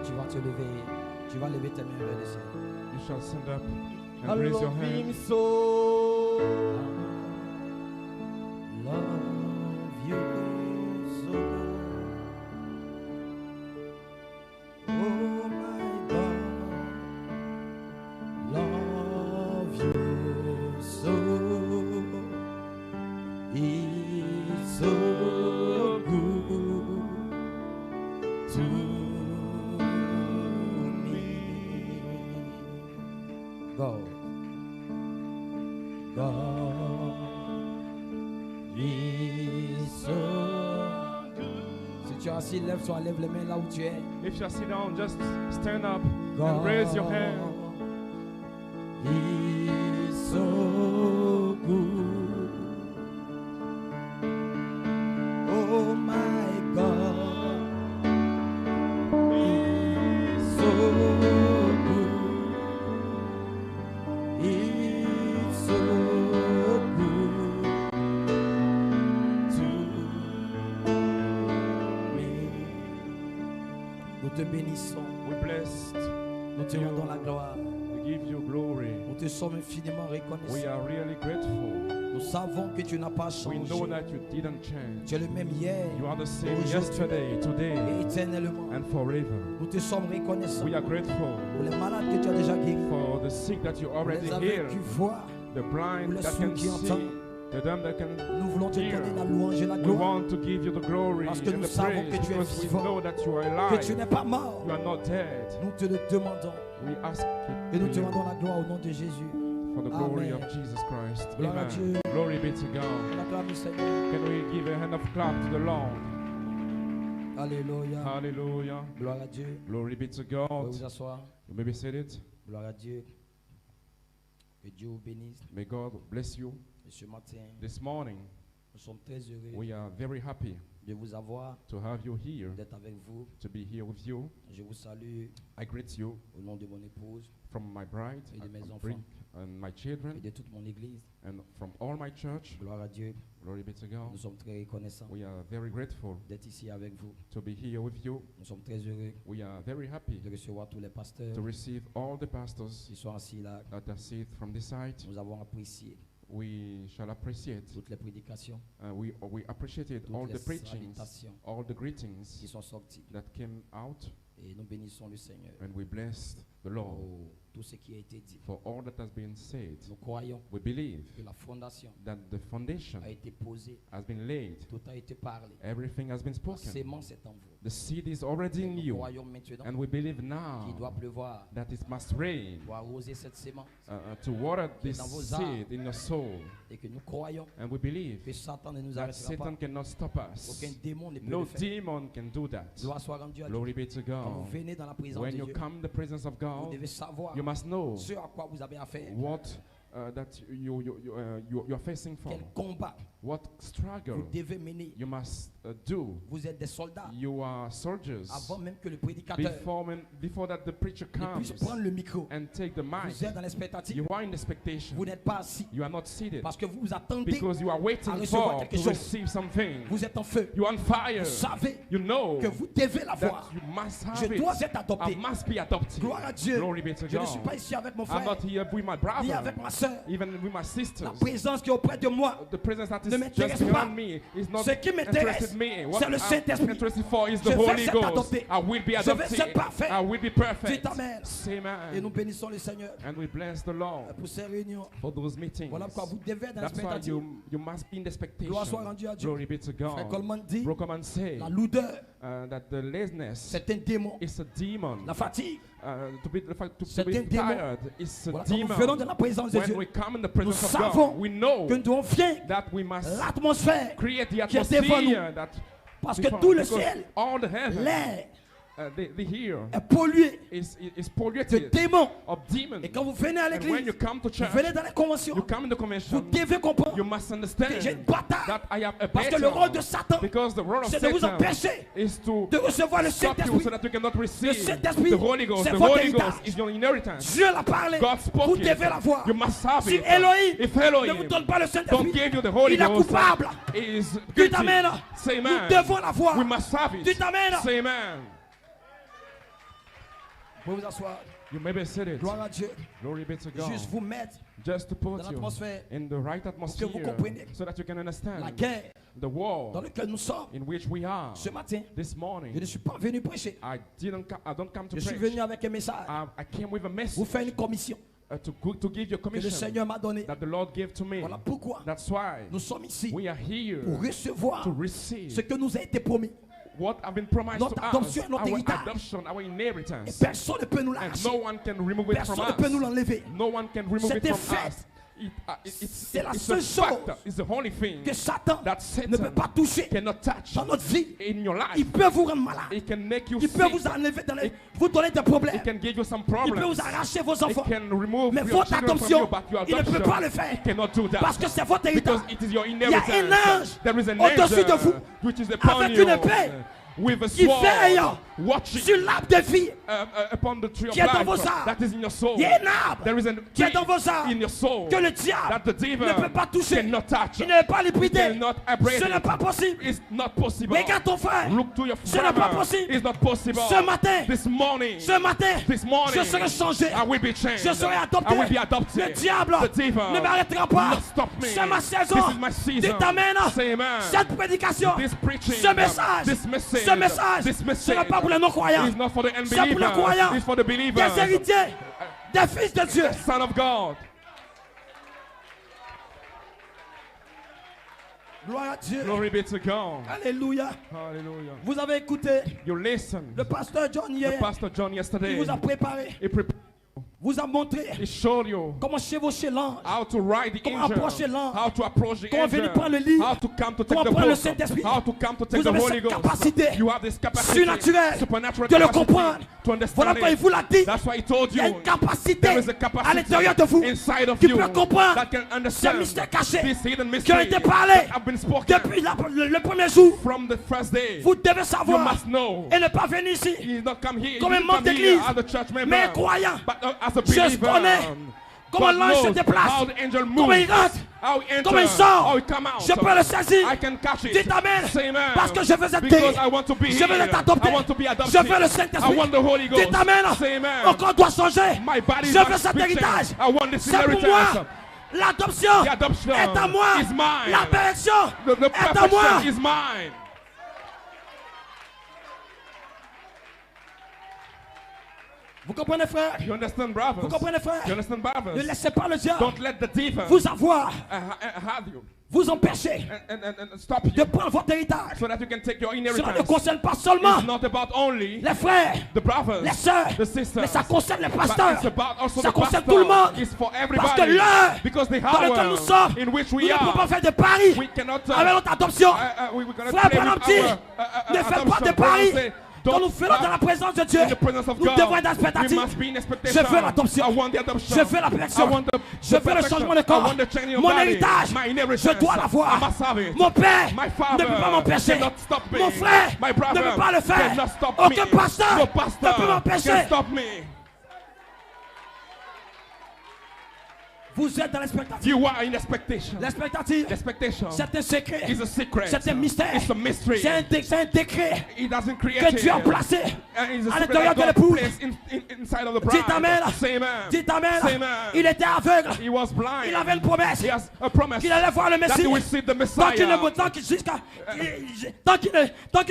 Tu vas te lever. Tu vas lever tes mains vers le ciel. You shall stand up I and raise your love him hand. so. Love you so. Oh my God. Love you so. It's so good to me. God. Si tu es assis, lève-toi, lève les mains là où tu es. If you sit down, just stand up and raise your hand. He's so good. Oh my God. He's so good. He's so good to me. Nous te bénissons. We blessed. Nous te rendons la gloire. We give you glory. Nous te sommes infiniment We reconnaissants. are really grateful. Nous savons que tu n'as pas We know changé. that you didn't change. Tu es le même hier You are the same aujourd'hui yesterday, et today, éternellement. and forever. Nous te sommes reconnaissants We are grateful pour les malades que tu as déjà guéris, for the sick that you pour already les healed, aveugles qui voient. the blind that can see, the dumb that can Nous voulons te hear. donner la louange et la We gloire. want to give you the glory Parce que and nous the savons praise que tu es because we vivant, know that you are Que tu alive. n'es pas mort. You are not dead. Nous te le demandons We ask et nous it te rendons la gloire au nom de Jésus. for the glory Amen. of Jesus Christ. Gloire à Amen. Dieu. Glory be to God. On acclame le Seigneur. Can we give a hand of clap to the Lord? Alléluia. Hallelujah. Gloire à Dieu. Glory be to Vous pouvez God. vous asseoir. You may be seated. Gloire à Dieu. Que Dieu vous bénisse. May God bless you. Et ce matin, This morning, nous sommes très heureux we are very happy de vous avoir, to have you here, d'être avec vous. to be here with you. Je vous salue I greet you au nom de mon épouse from my bride et de mes and enfants my et children de toute mon église. and from all my church. Gloire à Dieu. Glory be to God. Nous sommes très reconnaissants We are very grateful d'être ici avec vous. to be here with you. Nous sommes très heureux We are very happy de recevoir tous les pasteurs to receive all the pastors qui sont assis là. that are seated from this side. Nous avons apprécié We shall appreciate. toutes les prédications, We appreciated all toutes the les preachings, salutations all the qui greetings sont sorties. that came out, Et nous bénissons le Seigneur and we blessed the Lord pour tout ce qui a été dit. for all that has been said. Nous croyons We believe que la fondation that the foundation a été posée, has been laid. tout a été parlé. Everything has been La spoken. sémence est en vous. The seed is already Et in nous you. croyons maintenant And we believe qu'il doit now pleuvoir that it must rain pour arroser cette sémence to water qui est this dans vos seed in your soul. et que nous croyons And we believe que Satan ne nous that arrêtera pas. Satan cannot stop us. Aucun démon ne peut No le faire. demon can do that. Gloire soit rendue à Dieu. Glory be to Quand vous God. venez dans la présence When de you Dieu, come in the presence of vous God, devez savoir you must know ce à quoi vous avez affaire. what that you are facing from. Quel combat What vous struggle devez mener. you must do. Vous êtes des soldats. You are soldiers. Avant même que le prédicateur Before that the preacher ne comes puisse prendre le micro, and take the mic, vous êtes dans l'expectative. you are in expectation. Vous n'êtes pas assis You are not seated parce que vous vous attendez. because you are waiting recevoir for quelque to chose. receive something. Vous êtes en feu. You are on fire. Vous savez You know que vous devez l'avoir. that you must Je have dois it. être adopté. I must be adopted. Gloire à Dieu. Glory be to Je ne suis God. pas ici avec mon I'm frère, not here with my ni brother, avec ma soeur. even with my sisters. La présence qui est auprès de moi, The presence that ne is m'intéresse just pas. behind me is not Ce qui m'intéresse, interested me. What c'est le I'm Saint-Esprit. interested for is Je the vais Holy être Ghost. adopté. I will be Je vais adopted. être parfait. I will be perfect. Dites Amen. Say Et nous amen. bénissons le Seigneur And we bless the Lord pour ces réunions. for those meetings. Voilà pourquoi vous devez être dans That's why l'expectative. you must be in expectation. Gloire soit rendue à Dieu. Glory be to Frère God. Coleman dit, Bro, come and say la lourdeur, that the laziness c'est un démon. is a demon. La fatigue, To be c'est be un démon. tired is a voilà, quand nous demon. venons de la présence de When Dieu, we come in the nous presence of savons God, we know que nous devons faire that we must l'atmosphère create the qui est devant nous. atmosphere that Parce que before- tout le because ciel, all the heaven, l'air the ear est pollué is de polluted démons. of demons. Et quand vous venez à And when l'église, you come to vous church, venez dans les conventions, you come in the vous convention, devez comprendre you must que understand j'ai une bataille. that I have a Parce que le rôle de battle. Satan, Because the role of c'est de vous Satan empêcher is to de recevoir le stop you Saint-Esprit. so that you cannot receive Saint-Esprit, the Holy Ghost. c'est The votre Holy Ghost héritage. is your inheritance. Dieu l'a parlé. God spoke Vous it. devez l'avoir. You must have Si it. Elohim If ne vous Elohim donne pas le don't Saint-Esprit, give you the Holy il est Ghost, coupable. is Tu guilty. t'amènes. Say Nous amen. devons l'avoir. We must have Tu it. t'amènes. Say amen. Vous pouvez vous asseoir. You may be seated. Gloire à Dieu. Glory be to God. Juste vous mettre Just to put dans you l'atmosphère in the right atmosphere vous compreniez so that you can understand la guerre the war dans laquelle nous sommes. in which we are. Ce matin, This je morning, ne suis pas venu prêcher. I don't come to Je suis preach. venu avec un message. I came with a Vous message faire une commission to give you a que le commission Seigneur m'a donnée. that the Lord gave to me. Voilà pourquoi That's why nous sommes ici we are here pour recevoir to receive ce que nous a été promis. what have been promised Notre to us, adoption, notre our héritage. adoption, our Et inheritance. personne ne peut nous And l'arracher. no one can remove it from Personne ne peut nous us. l'enlever. No one can remove C'est it un from fait. us. C'est la It's a seule fact. chose It's the only thing que Satan that ne peut Satan pas toucher cannot touch dans notre vie. in your Il life. peut vous rendre malade. It can make you Il peut sick. vous enlever dans vous donner des problèmes. It can give you some Il peut problems. vous arracher vos It enfants. can remove Mais your votre children from adoption, you, but your il ne peut adoption pas le faire. cannot do that. Parce que c'est votre héritage. Because it is your Il y a un ange inheritance. There is an au-dessus de angel vous which is upon avec you une épée with a qui sword veille watching sur l'arbre de vie upon the tree of qui est dans vos life arbres. that is in your soul. Il y a un arbre There is a qui est tree dans vos arbres in your soul que le that diable the devil ne peut pas toucher. cannot touch. Il ne peut pas l'hybrider. Cannot abrade Ce n'est it. pas possible. It's not possible. Regarde ton frère. Look to your Ce n'est pas brother. possible. It's not possible. Ce matin, This morning, ce matin, this morning, je serai changé. I will be changed. Je serai adopté. I will be adopted. Le diable The devil ne m'arrêtera will pas. not stop me. C'est ma saison. This is my season. Tu t'amènes. Say amen. Cette prédication, This preaching, ce message, this message, ce message, this ce message n'est pas pour les non-croyants. is not for the C'est pour les unbelievers. croyants. It's for the believers. Des héritiers, des fils de Dieu. Son of God. Gloire à Dieu. Glory be to God. Alléluia. Hallelujah. Vous avez écouté You listen. le pasteur John The hier. Pastor John yesterday, Il vous a préparé. he Vous a montré he showed you comment chevaucher l'ange. how to ride the Comment approcher angel, l'ange. how to approach the Comment venir angel, prendre le livre. how to come to take Comment the prendre le book, Saint-Esprit. how to come to take Vous the avez Holy cette Ghost. capacité You have this capacity, surnaturelle supernatural de le capacity comprendre. to understand Voilà pourquoi il it. vous l'a dit. That's why he told Il y you a une capacité there is a à capacity l'intérieur de vous inside of qui you peut comprendre that can ces understand mystères cachés this hidden qui ont mystery été parlés that have been spoken depuis le premier jour. from the first day. Vous devez You savoir must know. et ne pas venir ici He did not come here. comme He un didn't membre come here d'église, as a church member, mais un croyant. but as a Je believer. connais comment God l'ange se knows déplace, how the angel moves, comment il rentre, how he enters, comment il sort. how he come out. Je peux le saisir. I can catch it. Dites amen. Say amen. Parce que je veux être Because guéri. I want to be Je veux healed. être adopté. I want to be adopted. Je veux le I Saint-Esprit. want the Holy Ghost. Dites amen. Say amen. Mon corps doit changer. My body Je veux must cet be héritage. changed. I want this C'est pour inheritance. moi. L'adoption The adoption est à moi. is mine. La perfection The est à moi. perfection is mine. Vous comprenez, frère? You understand, brothers? Vous comprenez, frère? You understand, Ne brothers? laissez pas le diable Don't let the devil vous avoir, have you vous empêcher and stop de you prendre votre héritage. so that you can take your Cela ne inheritance. concerne pas seulement It's not about only les frères, the brothers, les sœurs, the sisters, mais ça concerne les but pasteurs. it's about also Ça the concerne pastor. tout le monde. It's for Parce que everybody. l'heure Because the dans lequel nous sommes, hour in which nous we ne pouvons pas are, faire de paris we cannot avec notre adoption. we cannot Frère play Branham with dit, our ne faites pas adoption. de paris. Say, Quand nous don't faisons dans la présence de Dieu, in the presence of nous God. devons être We expectatifs. must be in expectation. Je veux l'adoption. I want the adoption. Je veux la perfection. I want the Je veux le perfection. changement de I corps. want the changing of Mon body. héritage, My inheritance. je dois l'avoir. I must have it. Mon père My ne father peut pas m'empêcher. cannot stop me. Mon frère My brother ne peut pas le faire. cannot stop Aucun me. pasteur No pastor ne peut m'empêcher. can stop me. Vous êtes dans l'expectative. You are in expectation. L'expectative, Expectation c'est un secret. is a secret. C'est un mystère. It's a mystery. C'est un décret He doesn't create que it. Dieu a placé And it's a à secret l'intérieur that de God l'épouse. placed inside of the bride. Dites amen. Say amen. Dites amen. Say amen. Il était aveugle. He was blind. Il avait une promesse He has a promise qu'il allait voir le that Messie. he will see the Tant Messiah. qu'il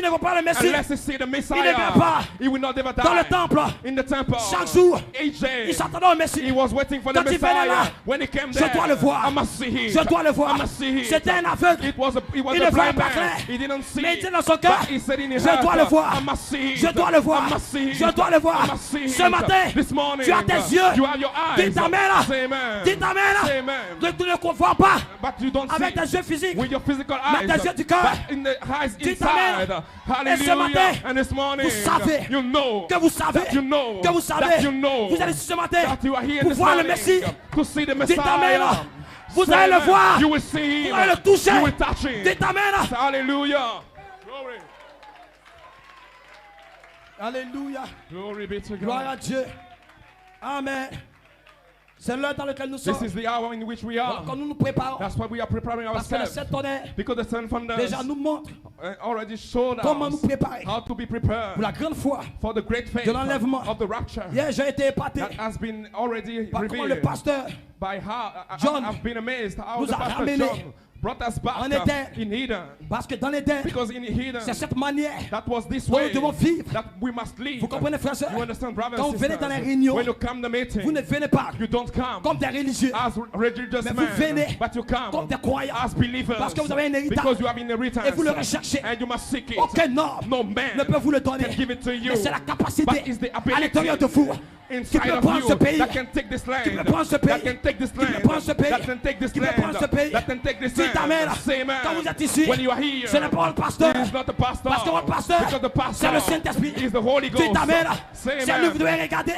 ne voit pas le Messie, Unless he see the Messiah, il ne vient pas he will not ever die. dans le temple. In the temple, Chaque jour, each day, il s'attendait au Messie. he was waiting for the Quand il venait là, Messiah. When he came Je there, dois le voir. I must see him. Je dois le I voir. must see him. C'était un aveugle. It was Il a ne voyait blind pas man. clair. He didn't see. Mais il dit dans son cœur, But he said in his je heart, dois le voir. I must see Je it. dois le voir. I must see it. Je dois le voir. I must see Ce it. matin, This morning, tu as tes yeux. you have your eyes. Dis ta main là. Say amen. Dis ta main là. Say amen. Tu ne confonds pas But you don't avec see tes yeux physiques. with your physical Mais eyes. tes yeux du cœur. But in the eyes Dis ta main. inside. Et ce matin, Hallelujah. And this morning, vous savez you know que vous savez that you know que vous savez. that you know Vous allez ce matin that you are here pour this voir le morning Messie. to see the Dis ta main là. Messiah. Vous Say allez le amen. voir. You will see him. Vous allez le toucher. You will touch him. Dis ta main là. Hallelujah. Glory. Alléluia. Glory be to Gloire à God. Dieu. Amen. C'est l'heure dans laquelle nous sommes. This is the hour in which we are. Quand nous nous préparons. That's why we are preparing Parce que le ourselves. septonnaire Because the Son Founders déjà nous montre already showed comment nous us préparer how to be prepared pour la grande foi for the great faith de l'enlèvement. of the rapture. Hier, j'ai été épaté That has been already par comment le revealed pasteur by how John I've been amazed how nous the a pastor ramenés John brought us back en Éden. in Eden. Parce que dans l'Éden, Because in Eden, c'est cette manière that was this dont nous way devons vivre. that we must live. Vous comprenez, frères et sœurs? You understand, brothers Quand and vous venez dans les sisters? réunions, When you come to meeting, vous ne venez pas you don't come comme des religieux, as religious mais vous men, venez but you come comme des croyants. as believers. Parce que vous avez un héritage. Because you have an inheritance Et vous le recherchez. and you must seek it. Aucun homme No man ne peut vous le donner. can give it to you. Mais c'est la capacité But it's the à l'intérieur de vous qui inside peut of prendre ce you pays. that can take this land, Qui peut prendre ce pays. that can take this Qui peut land, prendre ce pays. that can take this Qui peut land, prendre ce pays. that can take this Dis ta main là. land. Say amen. Quand vous êtes ici, When you are here, ce n'est pas le pasteur. it is not the pastor. Parce que votre pasteur, Because the pastor c'est le Saint-Esprit. is the Holy Ghost. Dis ta main là. Say C'est amen. lui que vous devez regarder.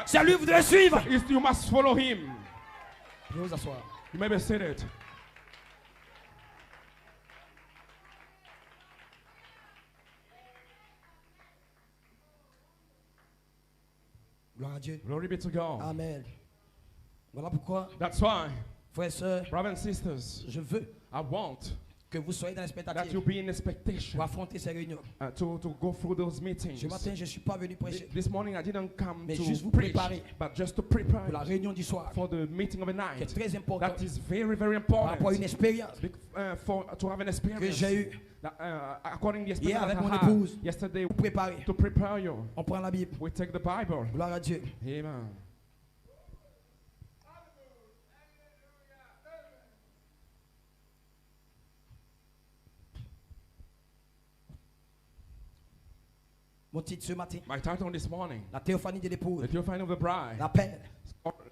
C'est lui que vous devez suivre. You must follow him. Je vais vous asseoir. You may be seated. Gloire à Dieu. Glory be to God. Amen. Voilà pourquoi, That's why, frères et sœurs, brothers and sisters, je veux I want que vous soyez dans that you l'expectative be in expectation pour affronter ces réunions. to go through those meetings. Ce matin, je ne suis pas venu prêcher This morning I didn't come Mais to juste vous preach, préparer but just to prepare pour la réunion du soir, for the meeting of the qui est night. très importante That is very, very par rapport à une important. expérience To have an que experience. j'ai eue According to the hier experience avec I mon had épouse. yesterday, pour préparer. to prepare you, On prend la Bible. we take the Bible. Gloire à Dieu. Amen. Mon titre ce matin, My title this morning, la théophanie de l'épouse, the theophany of the bride, l'appel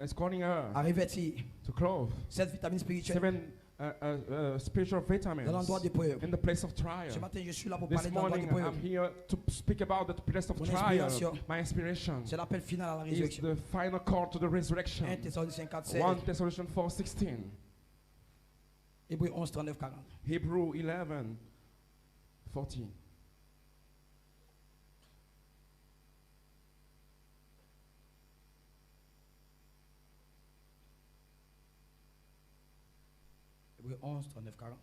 is calling her à revêtir to clothe cette vitamine spirituelle 7 spiritual vitamins dans l'endroit d'épreuve. in the place of trial. Ce matin, je suis là pour This parler de l'endroit morning d'épreuve. I'm here to speak about the place of Mon trial, inspiration. my inspiration. C'est l'appel final à la Is résurrection. the final call to the resurrection. 1 Thessaloniciens 4, 16, 1 Thessalonians 4:16, Hébreux 11, 39, 40. Hebrew 11:14. Hébreux 11, 39, 40.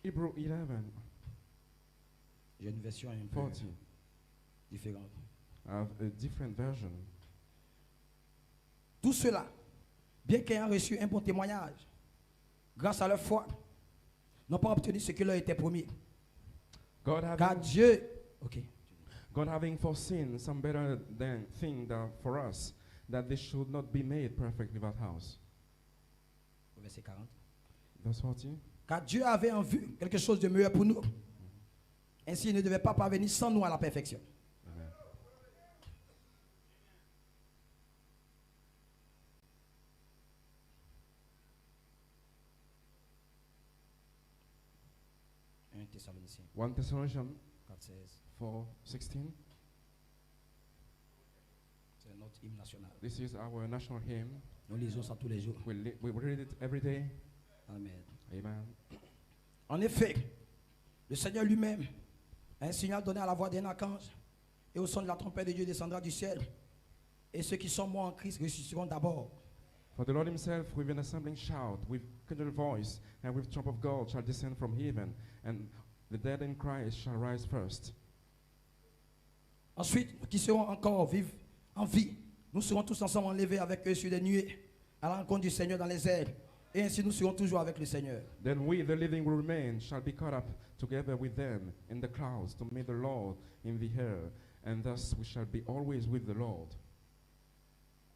Hebrew 11:14. J'ai une version un peu différente. I have a different version. Tout cela, bien qu'ayant reçu un bon témoignage, grâce à leur foi, n'ont pas obtenu ce qui leur était promis. God Car having, Dieu, ok, God having foreseen some better thing for us, that they should not be made perfect without house. verset 40. Verse 40. Car Dieu avait en vue quelque chose de meilleur pour nous. Ainsi, il ne devait pas parvenir sans nous à la perfection. Amen. Un Thessaloniciens 1 Thessalonians 4, 16. 4:16. C'est notre hymne national. This is our national hymn. Nous lisons ça tous les jours. We read it every day. Amen. Amen. En effet, le Seigneur lui-même a un signal donné à la voix d'un archange, et au son de la trompette de Dieu descendra du ciel. Et ceux qui sont morts en Christ ressusciteront d'abord. For the Lord himself with an assembling shout, with kindled voice, and with trump of God shall descend from heaven, and the dead in Christ shall rise first. Ensuite, nous qui serons encore vivants en vie, nous serons tous ensemble enlevés avec eux sur des nuées, à la rencontre du Seigneur dans les airs. Et ainsi nous serons toujours avec le Seigneur. Then we, the living, will remain, shall be caught up together with them in the clouds to meet the Lord in the air, and thus we shall be always with the Lord.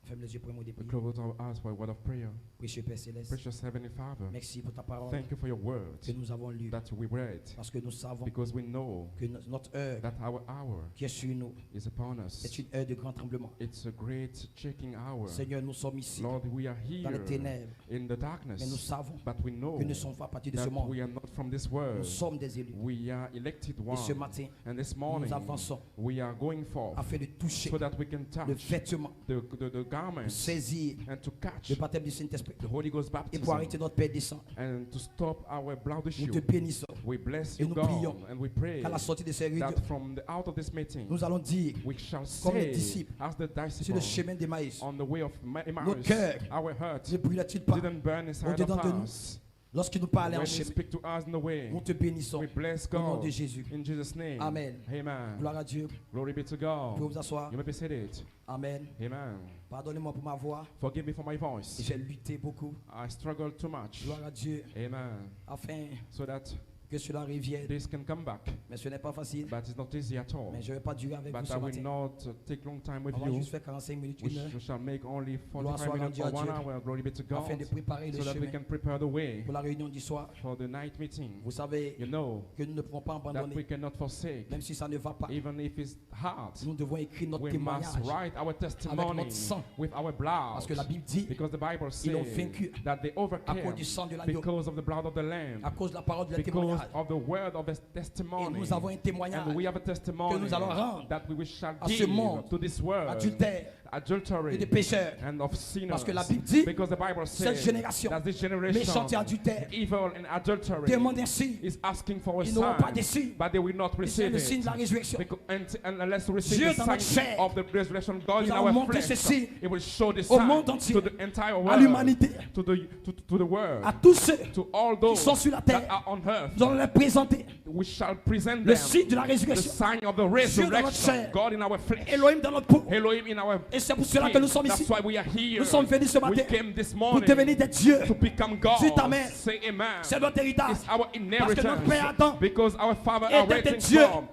Ferme les yeux pour un mot de We prière. close our eyes for a word of prayer. Précieux Père Céleste, Precious Heavenly Father, merci pour ta parole thank you for your word que nous avons lue. that we read, Parce que nous savons because we know que notre heure that our hour qui est sur nous is upon us. est une heure de grand tremblement. It's a great shaking hour. Seigneur, nous sommes ici Lord, we are dans les here ténèbres, in the mais nous darkness, savons but we know que nous ne sommes pas partis de ce that monde. we are not from this Nous world. sommes des élus. We are elected Et ce ones. matin, And this morning, nous avançons we are going forth afin de toucher so that we can le touch vêtement, the garments saisir and to catch le baptême du Saint-Esprit the Holy Ghost et pour arrêter baptism notre Père descend. and to stop our blood Nous issue. te bénissons We bless et you, nous God, prions and we pray qu'à la sortie de ces réunions, that from the out of this meeting, nous allons dire we shall comme les say, disciples, as the sur le disciples, chemin d'Emmaüs, on the way of Notre Emmaus, cœur our heart ne brûle-t-il pas didn't burn inside au-dedans of de nous? us. Lorsqu'il nous parlait en When you chemin? speak to us in the way, Nous te bénissons we bless au nom God de Jésus. in Jesus' name. Amen. Amen. Gloire à Dieu. Glory be to Vous pouvez God. vous asseoir. You may be seated. Amen. Amen. Pardonnez-moi pour ma voix. Forgive me for my voice. J'ai lutté beaucoup. I struggled too much. Gloire à Dieu. Amen. Afin So that que cela revienne. this can come back. Mais ce n'est pas facile. But it's not easy at all. Mais je ne vais pas durer avec vous But ce I will matin. not take long time with On va you. juste faire 45 minutes, We, une heure, we shall make only Gloire 45 soit minutes rendue or à 1 Dieu. hour. Glory be to afin de God. préparer le So that we chemin can prepare the way pour la réunion du soir. for the night meeting. Vous savez You know que nous ne pouvons pas that we abandonner, cannot forsake. même si ça ne va pas. Even if it's hard, Nous devons écrire notre we must témoignage write our testimony notre sang. with our blood. parce que la Bible dit Because the Bible ils ont says vaincu that they à overcame cause du sang de l'agneau, because of the blood of the Lamb, à cause de la parole de la because témoignage. of the word of the Et testimony. nous avons un témoignage And we have a testimony nous allons rendre that we shall à ce give monde to this world, adultère et adultery de pécheurs. and of sinners. Parce que la Bible dit, because the Bible cette says génération that this generation, méchante et adultère evil and adultery, demande un signe. is asking for a Ils n'auront pas de sign, signe. but they will not Et c'est receive le signe it. de la résurrection. And unless we receive Dieu the dans notre sign chair, of the resurrection, God nous in allons our montrer flesh, ceci it will show this au sign monde entier, to the entire à world, l'humanité, to the world, à tous ceux to all qui those sont sur la that terre. are on earth. Nous allons leur présenter We shall present le them signe de la the résurrection. sign of the Dieu dans notre resurrection, chair, God in our flesh, Elohim dans notre peau. Elohim in our Et c'est pour cela que skin. nous sommes That's ici. why we are here. Nous sommes venus ce We matin came this pour morning devenir des dieux. to become God. Dis amen. Say amen. C'est notre héritage. It's our Parce que notre inheritance. Père Adam Because our Father était are des waiting dieux. from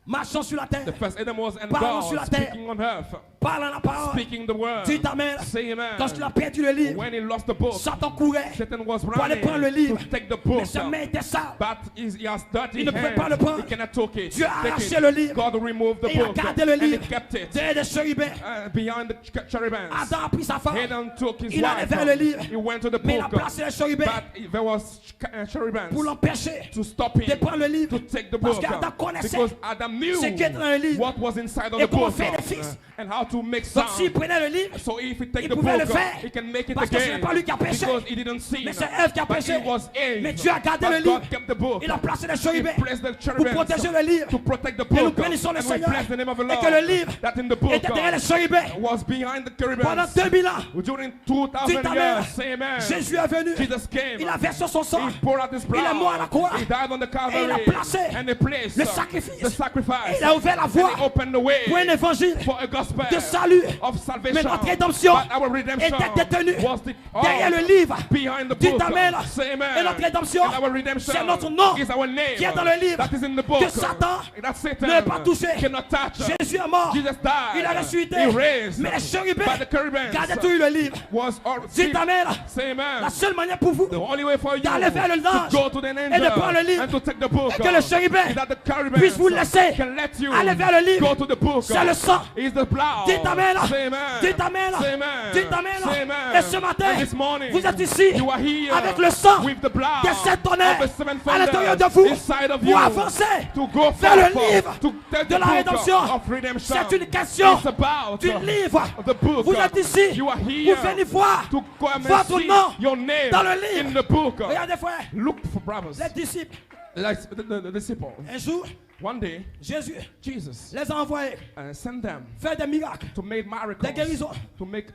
Marchant sur la terre, the first Adam was and Parlant sur la God terre. speaking on earth, parlant la parole. speaking the word. Dis amen. Say amen. Quand il a perdu le livre, When he lost the book, Satan courait Satan was pour aller running prendre le livre. to take the Mais book. sa main était sale. But he has dirty Il ne pouvait pas le hands. prendre. He cannot take it. Dieu a Take arraché it. le livre. God removed the Et il a book gardé le and he livre kept it derrière les chérubins. behind the cherubims. Adam a pris sa femme. Adam took his Il allait wife. vers le livre. He went to the Mais il a book. placé les chérubins But there was cherubims pour l'empêcher to stop de him prendre le livre. to take the Parce book. qu'Adam connaissait Because Adam knew ce qui est dans le livre. what was inside of Et the comment book faire des fils. and how to make Donc sound. s'il prenait le livre, So if he take il the pouvait le book, faire. he can make it Parce que ce again. n'est pas lui qui a péché. Because he didn't sin. Mais c'est Ève qui a But péché. it was Eve. Mais Dieu a gardé le But livre. God kept the book. Il a placé les He chérubins placed the pour cherubims protéger le livre. to protect the Et nous book. bénissons le And we Seigneur. bless the name of the Et Lord. que le livre That in the book était derrière les chérubins was behind the cherubims. pendant 2000 ans. During Dis 2000 amen. years. Say amen. Jésus est venu. Jesus came. Il a versé son sang. He poured out his blood. Il est mort à la croix. He died on the Calvary. Et il a placé and he placed le sacrifice. the sacrifice. Et il a ouvert la voie And he opened the way pour un évangile for a gospel de salut. of salvation. Mais notre rédemption But our redemption était détenue was the, derrière le livre. behind the Dis book. amen. Say amen. Et notre rédemption, And our redemption c'est notre nom is our name qui est dans le livre. that is in the book. Que Satan that Satan ne peut pas toucher. cannot touch. Jésus est mort. Jesus died. Il a ressuscité. He raised. Mais les chérubins But the cherubims gardaient toujours le livre. was all Dis amen. Say amen. La seule manière pour vous The only way for you d'aller vers le ange to go to the angel et de prendre le livre and to take the book et que le chérubin is that the cherubims puisse vous laisser can let you aller vers le livre. go to the book. C'est le sang. Is the blood. Dis amen. Say amen. Dis amen. Say amen. Dis Say amen. amen. Et ce matin, And this morning, vous êtes ici you are here avec le sang with the blood des sept tonnerres of the seven à l'intérieur de thunders vous inside of pour you avancer to go vers le forth, livre to take de the la book rédemption. of redemption. C'est une question It's about du livre. the book. Vous êtes ici You are here pour venir voir to go and votre see nom your name dans le livre. in the book. Regardez frère, Look for brothers. les disciples, Like the disciples. un jour, One day, Jésus Jesus les a envoyés sent them faire des miracles, to make miracles, des guérisons. to make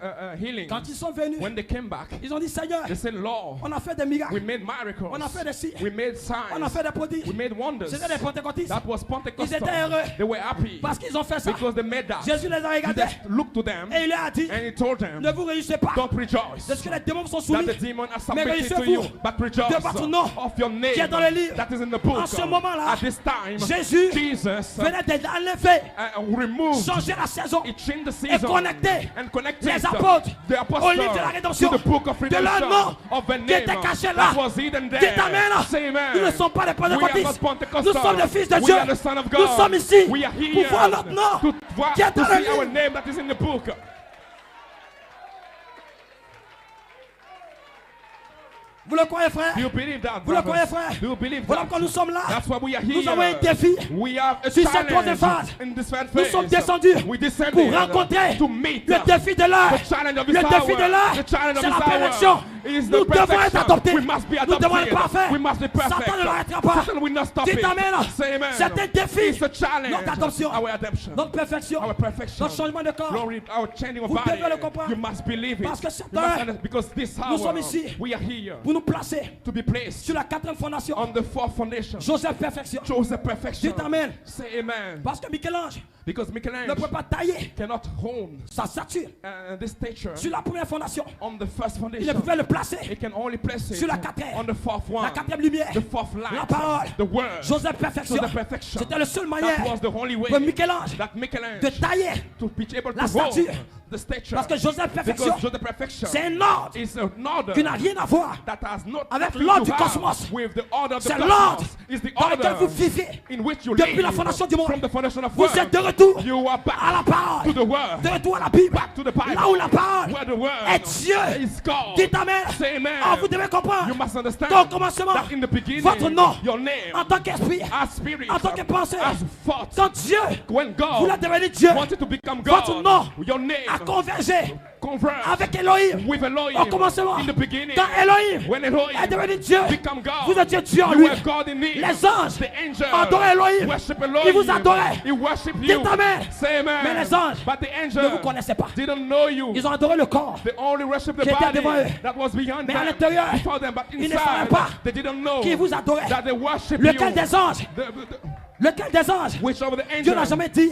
healing. Quand ils sont venus, When they came back, ils ont dit Seigneur, they said, Lord, on a fait des we miracles, made miracles. on a fait des signes, We made on a signs. fait des prodiges. We made wonders. C'était des pentecôtistes. That was Ils Pentecostal. étaient heureux They were happy parce qu'ils ont fait ça. because they made that. Jésus les a regardés Jesus looked to them et il leur a dit and he told them, ne vous réjouissez pas don't rejoice de ce que les démons sont that soumis. the demon has Mais submitted to réjouissez-vous you, but rejoice de votre nom of your name qui est dans le livre. that is in the book. En ce moment-là, At this time, Jésus Jésus Jesus venait d'enlever, removed, changer la saison it changed the et season connecter and connected les apôtres the au livre de la apostle rédemption, to the book of de leur redemption nom of the qui était name caché là. that was hidden Dites there. amen. Say amen. Nous ne sommes pas des We are not pentecôtistes. Pentecostal. Nous sommes les fils de We Dieu. are the son of Nous God. sommes ici We are pour here voir notre nom to qui est dans le see our livre. name that is in the book. Vous le croyez, frère? Do you believe that, Vous le croyez, brothers? frère? Do you believe Voilà that? pourquoi nous sommes là. That's why we are Nous avons un here. défi. We have a Sur cette troisième phase, challenge in this third nous phase. sommes descendus We descended pour rencontrer to meet le défi de l'heure. the challenge of Le this défi hour. de l'heure, The challenge of c'est la this perfection. hour is Nous the devons être perfection. adoptés. We must be Nous devons être adopted. parfaits. We must be perfect. Satan ne l'arrêtera pas. Satan will not stop Dites it. amen. Say amen. C'est un défi. It's a challenge. Notre adoption. Our adoption. Notre perfection. Our perfection. Notre changement de corps. Glory, our changing of Vous body. devez le comprendre. You must believe it. Parce que cette You must heure, understand, because this nous sommes hour, ici we are here pour nous placer to be placed sur la quatrième fondation. on the fourth foundation. Joseph perfection. Joseph perfection. Dites amen. Say amen. Parce que Michel-Ange Because ne Michelangelo peut pas tailler cannot hone sa statue this stature sur la première fondation. on the first Il ne foundation. pouvait le placer He can only place it sur la quatrième. on the fourth one. La quatrième lumière. The fourth light. La parole. The word. Joseph perfection. So the perfection. C'était le seul That manière was the only way pour Michel-Ange that de Michelangelo tailler. to be able La to hold stature. the stature. Parce que Joseph perfection, Because Joseph perfection c'est un ordre is an order qui n'a rien à voir that has not avec nothing l'ordre to du have cosmos. with the order of the C'est l'ordre cosmos. Is the dans lequel vous order vivez in which you depuis live la fondation du monde. from the foundation of Vous world. êtes de retour You are back à la to parole, the word. de retour à la Bible, Back to the Bible. là où la parole Where the word est Dieu. is God. Dites amen. Say amen. Ah, vous devez comprendre You must understand qu'au commencement, that in the beginning, votre nom, your name, en tant qu'esprit, as spirit, en tant que pensée, as thought, quand Dieu when God voulait devenir Dieu, wanted to become votre God, nom your name a convergé converged avec Elohim. with Elohim Au commencement, in the beginning. quand Elohim When est Elohim devenu Dieu, become God, vous étiez Dieu en you lui. were God in me. Les anges The angel adoraient Elohim. worship Ils Elohim. vous adoraient. He worship Dites you. amen. Say amen. Mais les anges But the ne vous angel connaissaient pas. didn't know you. Ils ont adoré le corps. They only worship the Qui était body devant eux. that was beyond Mais à them, l'intérieur, before them, but ils ne inside, savaient pas they didn't know qui vous adorait. that they worship Lequel you. des anges? Lequel des anges? Which of the Dieu n'a angels jamais dit.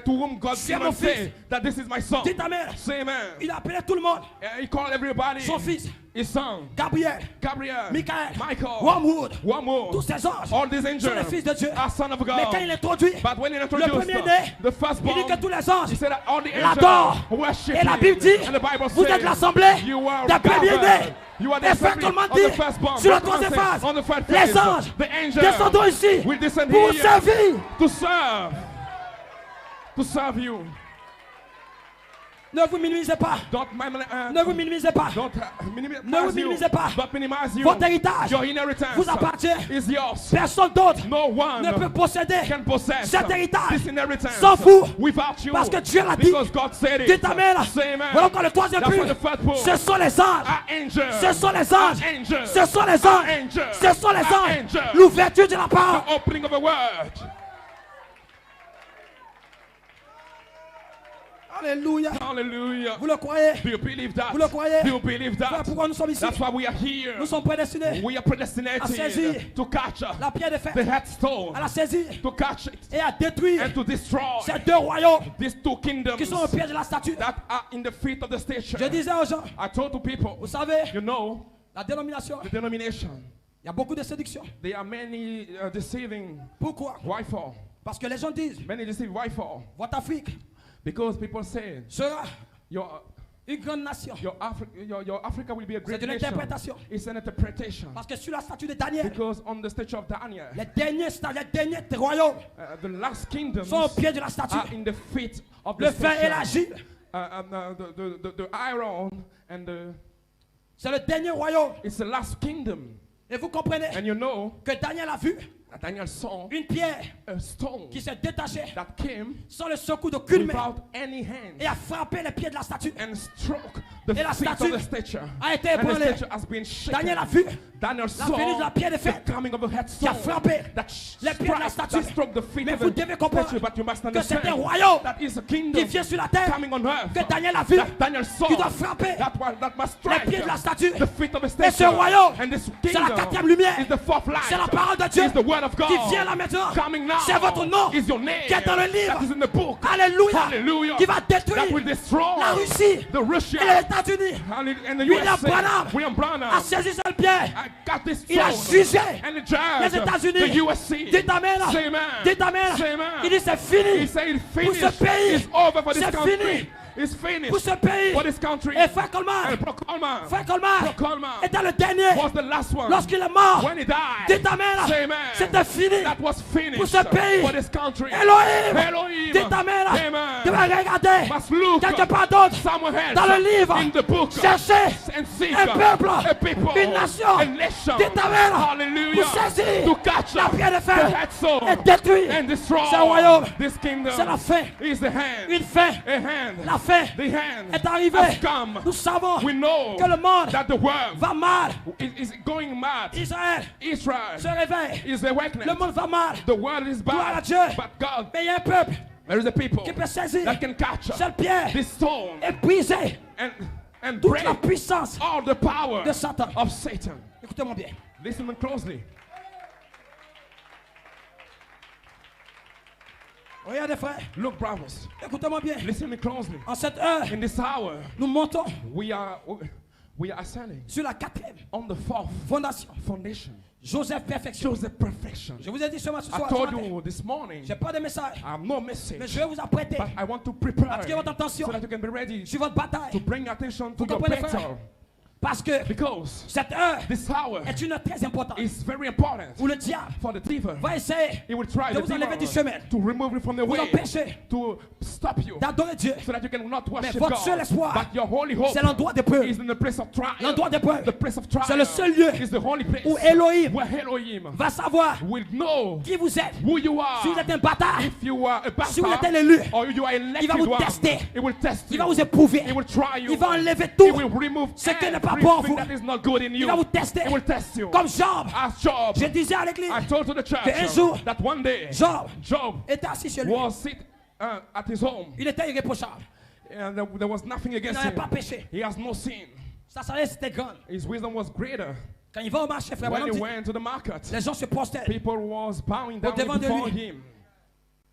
to whom God C'est came mon and fils. say that this is my son. Dites amen. Say amen. Il appelait tout le monde. He called everybody Son fils, his son. Gabriel, Gabriel, Michael, Michael, Wormwood. Wormwood, Tous ces anges all these sont angels les fils de Dieu. are son of Mais God. quand il introduit But when he le introduced premier-né, the il firstborn, dit que tous les anges he said that all the l'adorent. angels worship Et la him. Bible dit, And the Bible vous says, êtes l'assemblée you are des premiers-nés. gathered. You are the Et assembly faitement of dit, the firstborn. sur la But troisième God says, phase, on the third les phase, anges the angels descendons ici will descend pour vous here servir. to serve. To serve you. Ne vous minimisez pas. Ne vous minimisez pas. Don't Ne vous minimisez pas. But minimize you. Votre héritage Your inheritance vous appartient. is yours. Personne d'autre No one ne peut posséder can possess cet héritage this inheritance sans vous. without you. Parce que Dieu l'a dit. Because God said it. Dites amen. Say amen. Voilà encore le troisième That's but. what the third point. Ce sont les anges. Our angels. Ce sont les anges. Our angels. Ce sont les Our anges. angels. Ce sont les Our anges. angels. L'ouverture de la parole. The opening of a word. Alléluia. Hallelujah. Vous le croyez? Do you believe that? Vous le croyez? Do you believe Voilà that? pourquoi nous sommes ici. That's why we are here. Nous sommes prédestinés We are à saisir predestinated to catch la pierre de fer, the headstone, à la saisir to catch it et à détruire and to destroy ces deux royaumes these two kingdoms qui sont au pied de la statue. that are in the feet of the station. Je disais aux gens, I told to people, vous savez, you know, la dénomination, the denomination, il y a beaucoup de séduction. there are many deceiving. Pourquoi? Why for? Parce que les gens disent, Many deceive. Why for? votre Afrique Because people say sera your une grande nation. your Africa will be a C'est great de nation. l'interprétation. It's an interpretation. Parce que sur la statue de Daniel, Because on the statue of Daniel, les derniers royaumes the last kingdoms sont au pied de la statue. are in the feet of the Le fer et station. l'argile, The iron and c'est le dernier royaume. it's the last kingdom. Et vous comprenez And you know que Daniel a vu that Daniel saw une pierre a stone qui s'est détachée that came sans le secours d'aucune main without any hand et a frappé les pieds de la statue. and struck the Et la feet of statue the statue. a été And the ébranlée. statue has been shaken. Daniel a vu Daniel la saw venue de la pierre de fer the coming of a qui a headstone frappé that les pieds de la statue. that struck the feet Mais of vous the devez comprendre statue. But you must que c'est un understand royaume that is a qui kingdom vient sur la terre coming on earth que Daniel a vu that Daniel saw qui doit frapper that must les strike pieds de la statue. the feet of a Et statue. ce royaume, And this c'est la kingdom quatrième lumière. is the fourth light. C'est la parole de Dieu Is the word of God qui vient là maintenant. coming now. C'est votre nom Is your name qui est dans le livre. that is in the book. Alléluia. Hallelujah. Qui va détruire That will destroy la Russie the Russia et les États-Unis, Hallelujah. In the William USA, Branham William a Branham, saisi ce pierre. I got this Il a stone. jugé And the les judge, États-Unis. the USC, Dites amen. say amen. Dites amen. Say amen. Il dit c'est He fini said it's pour ce finished. pays. It's over for this C'est country. fini It's finished pour ce pays. for this country. Et Frère Coleman, And Brother Coleman, Frère Coleman Coleman était le dernier. was the last one. Lorsqu'il est mort, When he died, dites amen. say amen. C'était fini That was finished pour ce pays. for this country. Elohim, Elohim. dites amen. Amen. Tu vas regarder Must look quelque part d'autre somewhere else dans le livre. in the book. Cherchez And seek un peuple, a people, une nation. a nation. Dites amen. Hallelujah. Pour saisir To catch la pierre de fer the headstone et détruire and destroy ce royaume. this kingdom. C'est la fin. Is the hand. Une fin. A hand. La fin The hand est arrivée. has come. Nous savons We know que le monde that the world va mal. is going mad. Israël Israel se réveille. is awakening. Le monde va mal. The world is Gloire à bad. Dieu. But God, Mais il y a un peuple there is a people qui peut saisir that can catch cette pierre this stone et briser and toute break la puissance all the power de Satan. of Satan. Écoutez-moi bien. Listen closely. Regardez frère. Look, brothers. Écoutez-moi bien. Listen closely. En cette heure, In this hour, nous montons we are ascending sur la 4e on the fourth fondation. foundation. Joseph Perfection. Shows the perfection. Je vous ai dit ce I soir. told ce matin. you this morning, J'ai pas de message. I have no Mais message, je vais vous apprêter. but I want to prepare Attirez votre attention so that you can be ready sur votre bataille. to bring attention to Vous your comprenez, frère? battle. Parce que Because cette heure this hour est une heure très importante. is very important Où le diable for the devil. va essayer He will try de the vous enlever du devil chemin, to remove you from the vous way, empêcher to stop you, d'adorer Dieu. so that you cannot worship votre seul God. espoir, But your holy hope C'est l'endroit d'épreuve. is in the place of trial. L'endroit d'épreuve. The place of trial C'est le seul lieu is the holy place où Elohim where Elohim va savoir will know qui vous êtes. who you are. Si vous êtes un bâtard, If you are a si vous êtes bastard un élu, or you are elected il va vous one, tester. it will test il you. va vous éprouver. It will try you. Il va enlever It tout will remove ce qui n'est pas bon en everything vous. that is not good in Il you. va vous tester. It will test you. Comme Job. As Job, Je disais à l'église, I told to the church qu'un jour, that one day Job Job était assis chez lui. was sit at his home Il était irréprochable. and there was nothing Il against n'avait him. pas péché. He has no sin. Sa sagesse était grande. His wisdom was greater. Quand il va au marché, frère, When Branham he dit, went to the market, les gens se prosternent. people was bowing down devant de before lui. him.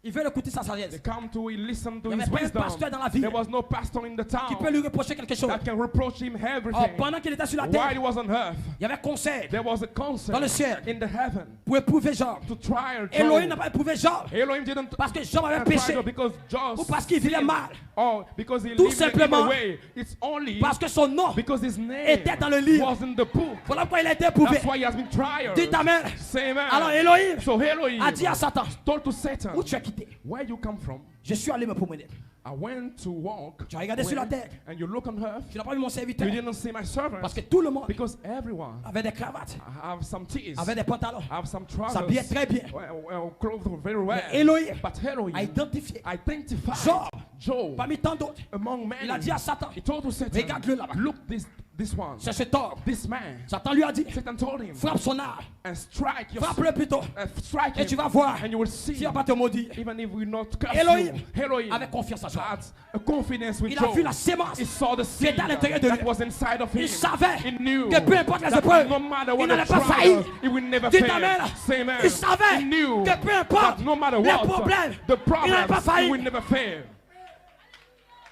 Ils veulent écouter sa sagesse. They come to listen to Il n'y his avait pas un wisdom. pasteur dans la ville There was no pastor in the qui peut town lui reprocher quelque chose. that can reproach him Oh, everything. pendant qu'il était sur la While terre, he was on earth, il y avait conseil there was a concert dans le ciel in the heaven pour éprouver Job. to trial Elohim n'a Job. pas éprouvé Job Elohim didn't parce que Job avait try péché Job because ou Job parce qu'il vivait mal. or because he Tout lived in a simplement evil way. It's only Parce que son nom because his name était dans le livre. was in the book. Voilà pourquoi il a été éprouvé. That's why he has been tried. Dites amen. Say amen. Alors Elohim So Elohim a dit à Satan, told to Satan, où tu as quitté? where you come from? Je suis allé me promener. I went to walk. Tu as regardé sur la terre. And you look on earth. Tu n'as pas vu mon serviteur. You didn't see my servant. Parce que tout le monde Because everyone avait des cravates, have some tees. avait des pantalons, Have some trousers. s'habillait très bien. Well, clothed very well. Mais Elohim But Elohim a identifié identified Job Job parmi tant d'autres. among many. Il a dit à Satan, He told to Satan, regarde-le là-bas. look this one. C'est cet homme. This man. Satan lui a dit, Satan told him, frappe son arme, and strike your frappe-le plutôt. strike Et him, tu vas voir, and you will see. s'il va pas te maudire. Even if we not curse Elohim you, Elohim avait confiance en Job. had a confidence with Il a vu la Job. sémence He saw the qui seed était à l'intérieur de that lui. was inside of him. Il savait He knew que peu importe les that épreuves, no matter il what n'allait the pas faillir. trial, he will never Dites fail. amen. Say amen. Il savait He knew que peu importe that no matter les what problèmes, the il n'allait pas problems, he faillir. will never fail.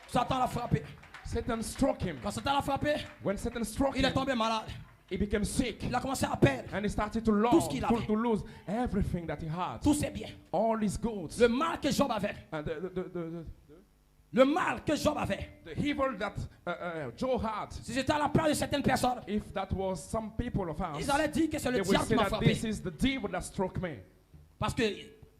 Satan l'a frappé. Satan struck him. Quand Satan l'a frappé, When Satan struck il est him, tombé malade. he became sick. Il a commencé à perdre And he started to Tout ce qu'il avait. lose everything that he had. tous ses biens. All his goods. Le mal que Job avait. And Le mal que Job avait. the evil that Job had, Si j'étais à la place de certaines personnes, if that was some people of ours, ils allaient dire que c'est le they will diable qui say m'a that frappé. this is the devil that struck me. Parce que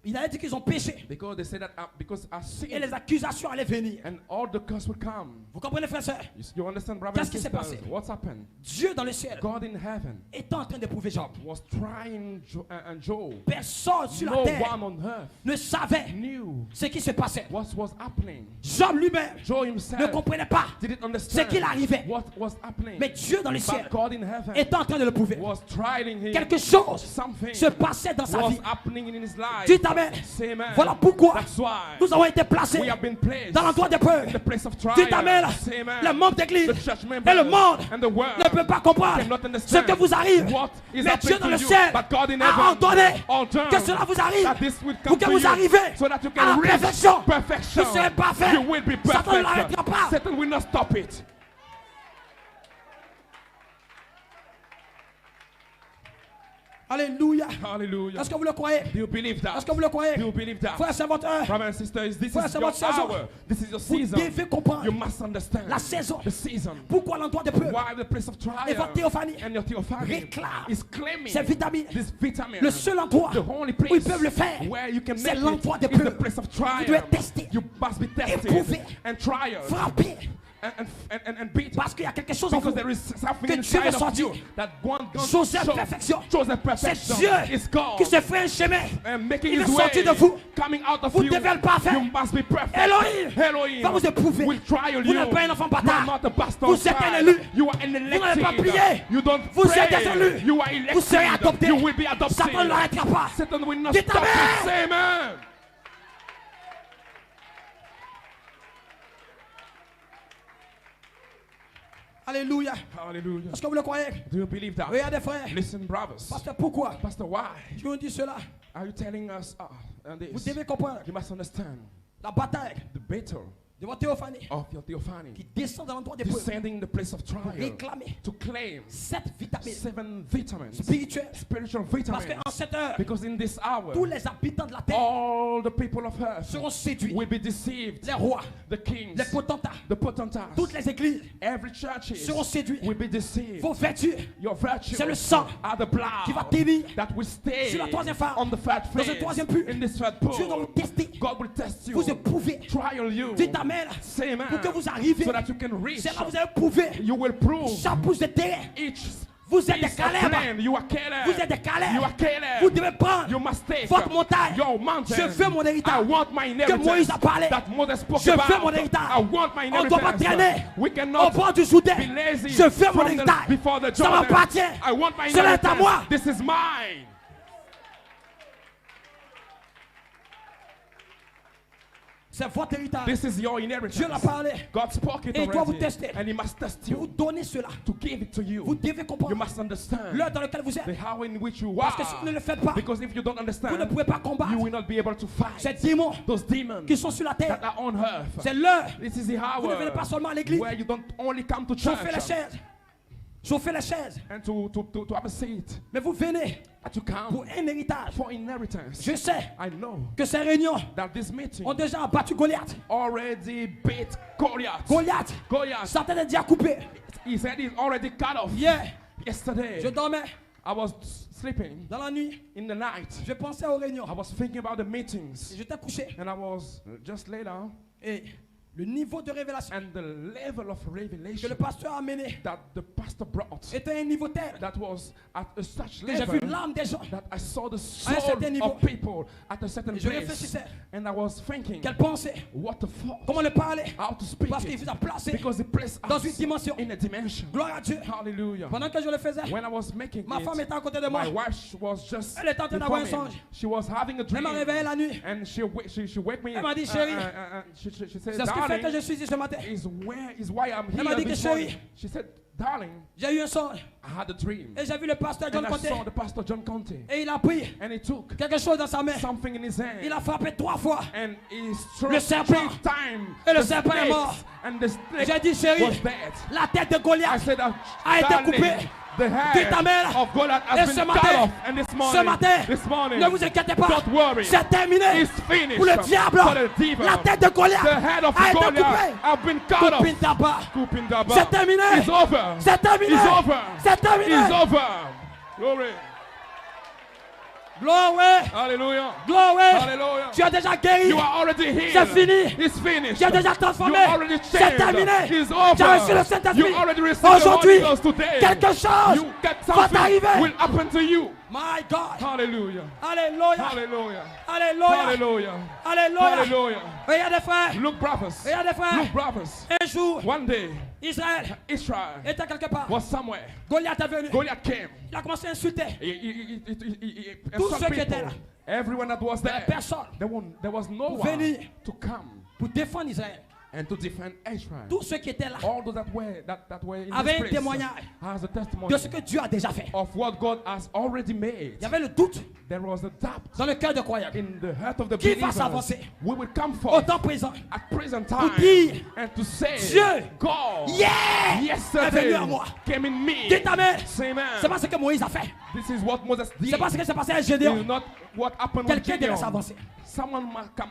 il allait dire qu'ils ont péché. Because they say that because I Et sin les accusations allaient venir. and all the curse will come. Vous comprenez, frères et sœurs? You understand, brothers and Qu'est-ce qui s'est sisters? passé? What's happened? Dieu dans le ciel God in heaven était en train d'éprouver Job. was trying and Job. Personne sur No la terre one on earth ne savait knew ce qui se passait. what was happening. Job lui-même Job ne himself comprenait pas didn't ce understand qu'il arrivait. what was happening. Mais Dieu dans le ciel But God in heaven était en train de le prouver. was trying him. Quelque chose Something se passait dans sa was vie. happening in his life. Dites amen. Say amen. Voilà pourquoi That's why nous avons été placés we have been placed dans l'endroit des peurs. in the place of trial. Dites amen. Say amen. Les membres d'église The church members et le monde and the world ne peuvent pas comprendre cannot ce understand que vous arrive. what is Mais Dieu happening dans to le you. ciel But God in a heaven ordonné ordained que cela vous arrive that this will pour come que to vous you arrivez so that you à la can reach perfection. perfection. Vous serez parfait. You will be Satan ne perfect. l'arrêtera pas. Satan will not stop it. Alléluia. Hallelujah. Est-ce que vous le croyez? Do you believe that? Est-ce que vous le croyez? Do you believe that? Frères, c'est votre heure. Brothers and sisters, this Frères, is c'est your votre saison. hour. This is your Vous season. devez comprendre You must understand la saison. the season. Pourquoi l'endroit des peuples Why the place of et trial votre théophanie and your theophany réclame is claiming ces vitamines. this vitamin. Le seul endroit The only où ils place peuvent le faire, where you can c'est make l'endroit it des is the peuples. place of Vous devez trial. tester, You must be tested éprouver, and trial frapper. And beat. Parce qu'il y a quelque chose en vous Because there is something que Dieu veut inside of sortir. you that one God Joseph shows. perfection. Joseph C'est perfection Dieu is God. qui se fait un chemin. And making Il his est way sorti de vous. coming out of Vous you. devez le parfait. You must be perfect. Elohim va vous éprouver. will trial Vous you. n'êtes pas un enfant You are bâtard. not a bastard Vous êtes un child. élu. You are an Vous n'avez pas elected. prié. You don't Vous pray. êtes des élus. You are elected. Vous serez adoptés. You will be adopted. Satan ne l'arrêtera pas. Satan will not Dites stop amen. it. Say amen. Alléluia. Hallelujah. Est-ce que vous le croyez? Do you believe that? Regardez frère. Listen, brothers. Pasteur, pourquoi Pastor, why Dieu nous dit cela? are you telling us Vous this? devez comprendre You must understand la bataille the battle de votre théophanie of your theophany, qui descend dans l'endroit des peuples descending the place of pour trial réclamer to claim 7 vitamines 7 vitamins, spirituelles. spiritual Parce vitamins. qu'en cette heure, Because in this hour, tous les habitants de la terre all the people of earth seront séduits. will be deceived. Les rois, The kings, les potentats, the potentats, toutes les églises every church seront séduits. will be deceived. Vos vertus Your virtues c'est le sang are the blood qui va tenir that will stay sur la troisième femme, on the third dans phase, un troisième puits. in this third Dieu doit vous pool. tester, God will test you, vous éprouver. trial you, Dites amen. say amen, Pour que vous arriviez, so that you can reach. c'est là que vous allez prouver. You will prove Chaque pouce de terrain, each vous êtes des piece of Caleb. land. You are Caleb. Vous êtes des Caleb. You are Caleb. Vous devez prendre You must take votre montagne. your mountain. Je veux mon héritage. I want my inheritance. Moïse a parlé. That Moses spoke Je veux about. mon héritage. I want my On ne doit pas inheritance. traîner We au cannot bord du Jourdain. be lazy. Je veux mon from héritage. before the Ça Jordan. m'appartient. I want my Cela est à inheritance. moi. This is mine. C'est votre héritage. This is your inheritance. Dieu l'a parlé. God spoke it Et il doit vous already. tester. And he must test Pour vous you donner cela. to give it to Vous you. devez You comprendre must understand l'heure dans laquelle vous êtes. the how in which you Parce que si vous ne are. le faites pas, Because if you don't vous ne understand, pouvez pas combattre you will not be able to ces fight démons those demons qui sont sur la terre. that are on earth. C'est l'heure. This is the Vous ne venez pas hour seulement à l'église. where you don't only come to Chauffez la church chaise. Chauffez la chaise. and to have a seat, Mais vous venez but to pour come un héritage. for inheritance. Je sais I know que ces réunions that this meeting ont déjà abattu Goliath. already beat Goliath. Goliath, Goliath, Satan est déjà coupé. he said he's already cut off. Hier, Yesterday, je dormais I was sleeping dans la nuit. in the night. Je pensais aux réunions. I was thinking about the meetings, J'étais couché. and I was just laid down, Et le niveau de révélation and the level of que revelation le pasteur a amené that the pastor brought, était un niveau tel that was at a such que j'ai vu level l'âme des gens. that I saw the un certain soul niveau. of people at a certain Et je place, réfléchissais. and I was thinking, Quelle pensée, what the fuck, comment le parler. how to speak Parce qu'il it, vous a placé because it placed dans us une dimension. in a dimension. Gloire à Dieu. Hallelujah. Pendant que je le faisais, When I was making ma femme it, était à côté de moi. my wife was just Elle était en train d'avoir un before me. songe. She was having a Elle dream, m'a réveillé la nuit. and she wake me. Elle m'a dit, chérie, she said, C'est ce qui fait que je darling, suis ici ce matin. is why I'm Elle m'a here dit que this morning. chérie, She said, darling, j'ai eu un songe. I had a dream, Et j'ai vu le pasteur John and I Conte. saw the pastor John Conte, Et il a pris and he took quelque chose dans sa main. something in his hand, Il a frappé 3 fois. and he Le struck serpent. 3 times. Et le the serpent est snakes, mort. and the snake J'ai dit, chérie, was dead. la tête de I Goliath said, a été darling, coupée. the Dites head amen. of Goliath Et has ce been matin, cut off. And this morning, ne vous inquiétez pas. don't worry, C'est terminé. it's finished. Pour le diable, For the devil, la tête de Goliath the head of a été Goliath coupée. have been cut off. Kupindaba. Kupindaba. C'est terminé. It's over. C'est terminé. It's over. C'est terminé. It's over. Glory. Glory. Hallelujah. Glory. Hallelujah. Tu as déjà guéri. You are already healed. C'est fini. It's finished. Tu as déjà transformé. You already C'est changed. terminé. It's Tu as reçu le over. Saint-Esprit. You already received the Holy Aujourd'hui, Ghost today. quelque chose You get va something t'arriver. will happen to you. My God. Hallelujah. Alléluia. Hallelujah. Alléluia. Hallelujah. Alléluia. Hallelujah. Regardez frère. Look, brothers. Regardez frère. Look, brothers. Un jour, One day, Israël Israel était quelque part. was somewhere. Goliath est venu. Goliath came. Il a commencé à insulter. And Tous some ceux qui étaient people, là. Everyone that was there, Personne there was no pour one venir to come pour défendre Israël. and to defend Israel. Tous ceux qui étaient là All those that were in avaient un this place témoignage has a testimony de ce que Dieu a déjà fait. of what God has already made. Il y avait le doute There was a doubt dans le cœur de croyants. in the heart of the Qui va believers. s'avancer We will come au forth temps présent at present pour time dire and to say, Dieu, God, yeah, est yesterday venu à moi. came in me. Dites amen. Say amen. C'est pas ce que Moïse a fait. This is what Moses did. C'est pas ce qui s'est passé à It Gédéon. is not what happened with Quelqu'un devait Gideon. s'avancer. Someone